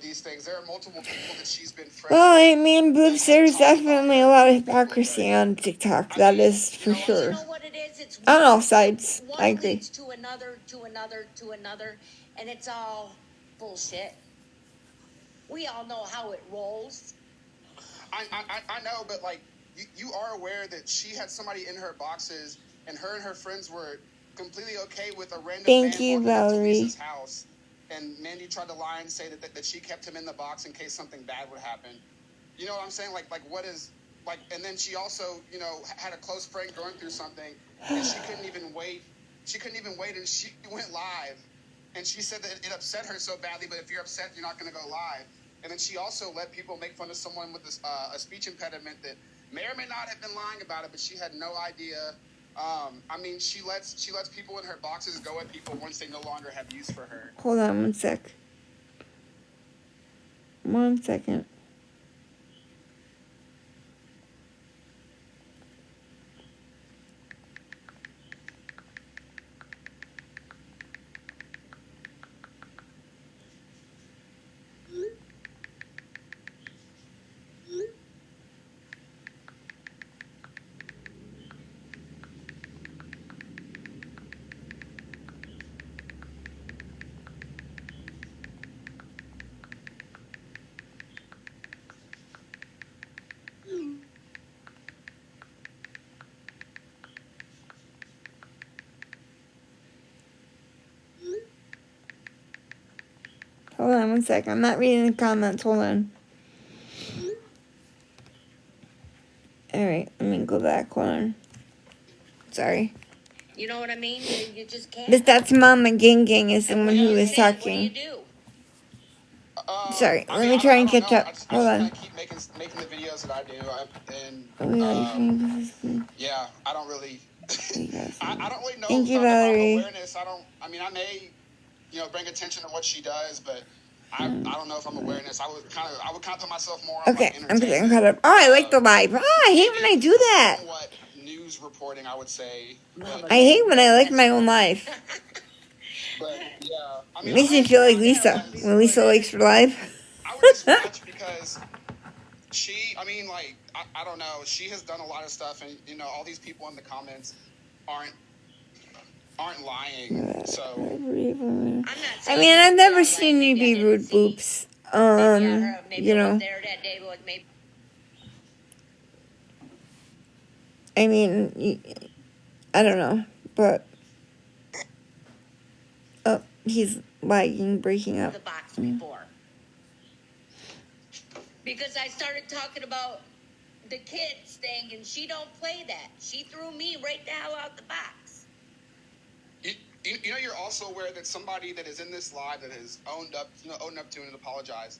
these things. There are multiple people that she's been friends Well, I with. mean, that Boobs, have there's talked about definitely her a lot of on Facebook, hypocrisy right? on TikTok. I That mean, is for you know what I'm sure. You know what it is? It's On all one, sides. one I agree. leads to another, to another, to another, and it's all bullshit. We all know how it rolls. I know, but like you are aware that she had somebody in her boxes, and her friends were completely okay with a random Thank man you, walking up to Valerie. Lisa's house, and Mandi tried to lie and say that she kept him in the box in case something bad would happen. You know what I'm saying? Like what is like? And then she also had a close friend going through something, and she couldn't even wait. She couldn't even wait, and she went live, and she said that it upset her so badly. But if you're upset, you're not going to go live. And then she also let people make fun of someone with a speech impediment that may or may not have been lying about it, but she had no idea. I mean, she lets people in her boxes go at people once they no longer have use for her. Hold on one sec. 1 second. Hold on 1 sec. I'm not reading the comments. Hold on. Alright, let me go back. Hold on. Sorry. You know what I mean? You just can't. But that's Mama Gang is the And one when who you is can't, what do you talking. do? Sorry, I let mean, me try and I don't catch know. up. I just Hold kind on. of keep making the videos that I do, yeah, I don't really. I don't really know Thank you, about Valerie. awareness. I mean, I may, bring attention to what she does, but I don't know if I'm awareness. I would kind of put myself more on Okay, like I'm entertainment. caught up. Oh, I like the live. Oh, I hate when I do that. Somewhat news reporting, I would say. But, I hate when I like my own life. but yeah, I It mean, makes I me would feel just like watch Lisa. because- When Lisa likes her life. I would just watch because I don't know. She has done a lot of stuff, and all these people in the comments aren't lying. So I'm not I saying mean, that I've we never all seen like, you maybe I be didn't rude, see. Boops. Maybe I wasn't there that day, but maybe. I mean, I don't know, but oh, he's lagging, breaking up. The box before. Because I started talking about the kids thing, and she don't play that. She threw me right the hell out the box. You're also aware that somebody that is in this live that has owned up to and apologized,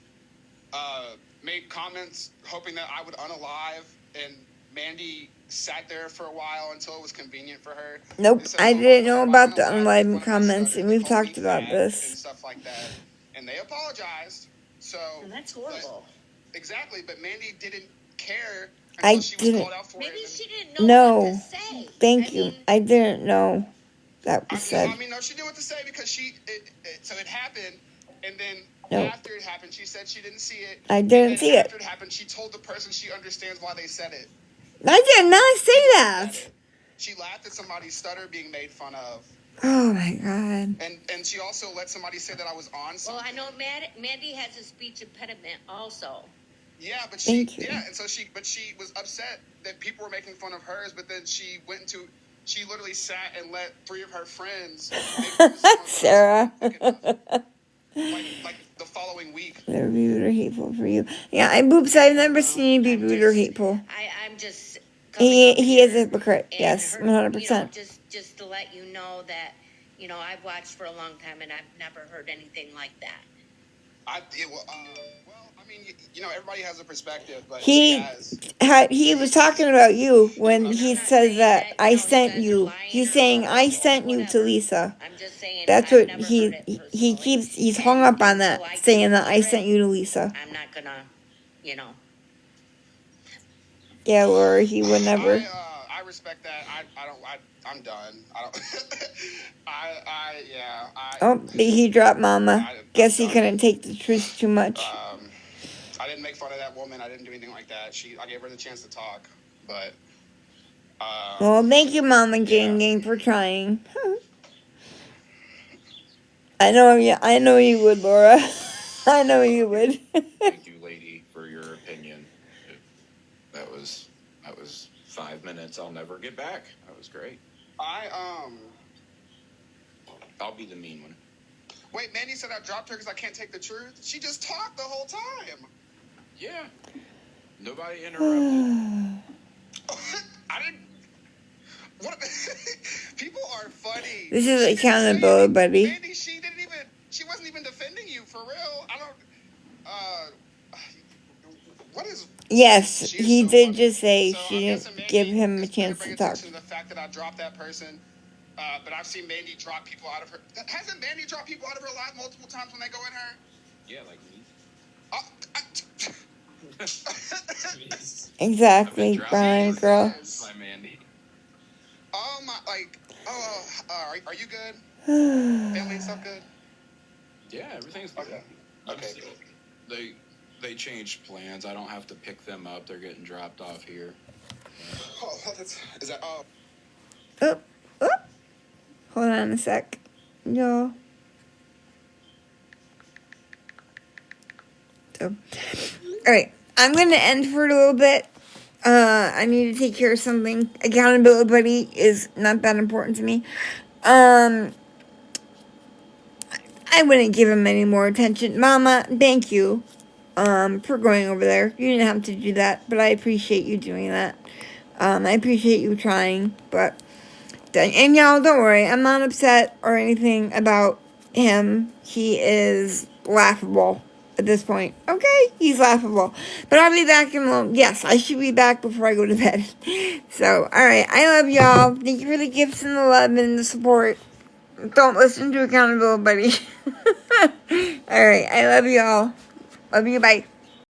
made comments hoping that I would unalive, and Mandi sat there for a while until it was convenient for her. Nope, Said, I "Oh, didn't why know am I about the gonna lie to unliving one of my comments, stutters? and They we've called me talked about fat this. and stuff like that, and they apologized. So And that's horrible. Exactly, but Mandi didn't care I until she was didn't. called out for Maybe it. she didn't know what to No, say. thank you. I didn't know that was said. No, she knew what to say because so it happened, and then No. after it happened, she said she didn't see it. I didn't see it. After it happened, she told the person she understands why they said it. I did not say that. She laughed at somebody's stutter being made fun of. Oh my god. And she also let somebody say that I was on something. Well, I know Mandi has a speech impediment also. Yeah, but Thank you. and so she was upset that people were making fun of hers, but then she went into She literally sat and let 3 of her friends make Sarah. like the following week. They're rude or hateful for you. Yeah, I've never seen you be rude or hateful. I'm just He is a hypocrite. Yes, 100%. Just to let you know that, I've watched for a long time and I've never heard anything like that. I mean, everybody has a perspective, but He was talking about you when he says that I sent you. He's saying I sent you to Lisa. I'm just saying That's I've what never heard it personally. he's hung up on that, saying that I sent you to Lisa. I'm not gonna, Yeah, Laura, he would never. I respect that. I'm done. I don't. Oh, he dropped Mama. Guess he couldn't take the truth too much. I didn't make fun of that woman. I didn't do anything like that. I gave her the chance to talk, but. Well, thank you, Mama Gang, for trying. I know you would, Laura. I know you would. Thank you, lady, for your opinion. That was 5 minutes I'll never get back. That was great. I'll be the mean one. Wait, Mandi said I dropped her because I can't take the truth? She just talked the whole time. Yeah. Nobody interrupted. I didn't... What? People are funny. This is Accountabilibuddy. Mandi, she wasn't even defending you, for real. I don't... What is... Yes, he did funny. Just say So she didn't give him a chance to talk. To the fact that I dropped that person, but I've seen Mandi drop people out of her... Hasn't Mandi dropped people out of her life multiple times when they go in her? Yeah, like me. Exactly, Brian, girl. My Mandi. Are you good? Family and stuff good? Yeah, everything's good. Okay. They changed plans. I don't have to pick them up. They're getting dropped off here. Hold on a sec, y'all. So, all right, I'm gonna end for a little bit. I need to take care of something. Accountability is not that important to me. I wouldn't give him any more attention. Mama, thank you, for going over there. You didn't have to do that, but I appreciate you doing that. I appreciate you trying, but, and y'all, don't worry, I'm not upset or anything about him. He is laughable at this point. Okay, he's laughable. But I'll be back in a moment. Yes, I should be back before I go to bed. So, alright, I love y'all. Thank you for the gifts and the love and the support. Don't listen to Accountabilibuddy. Alright, I love y'all. Love you, bye.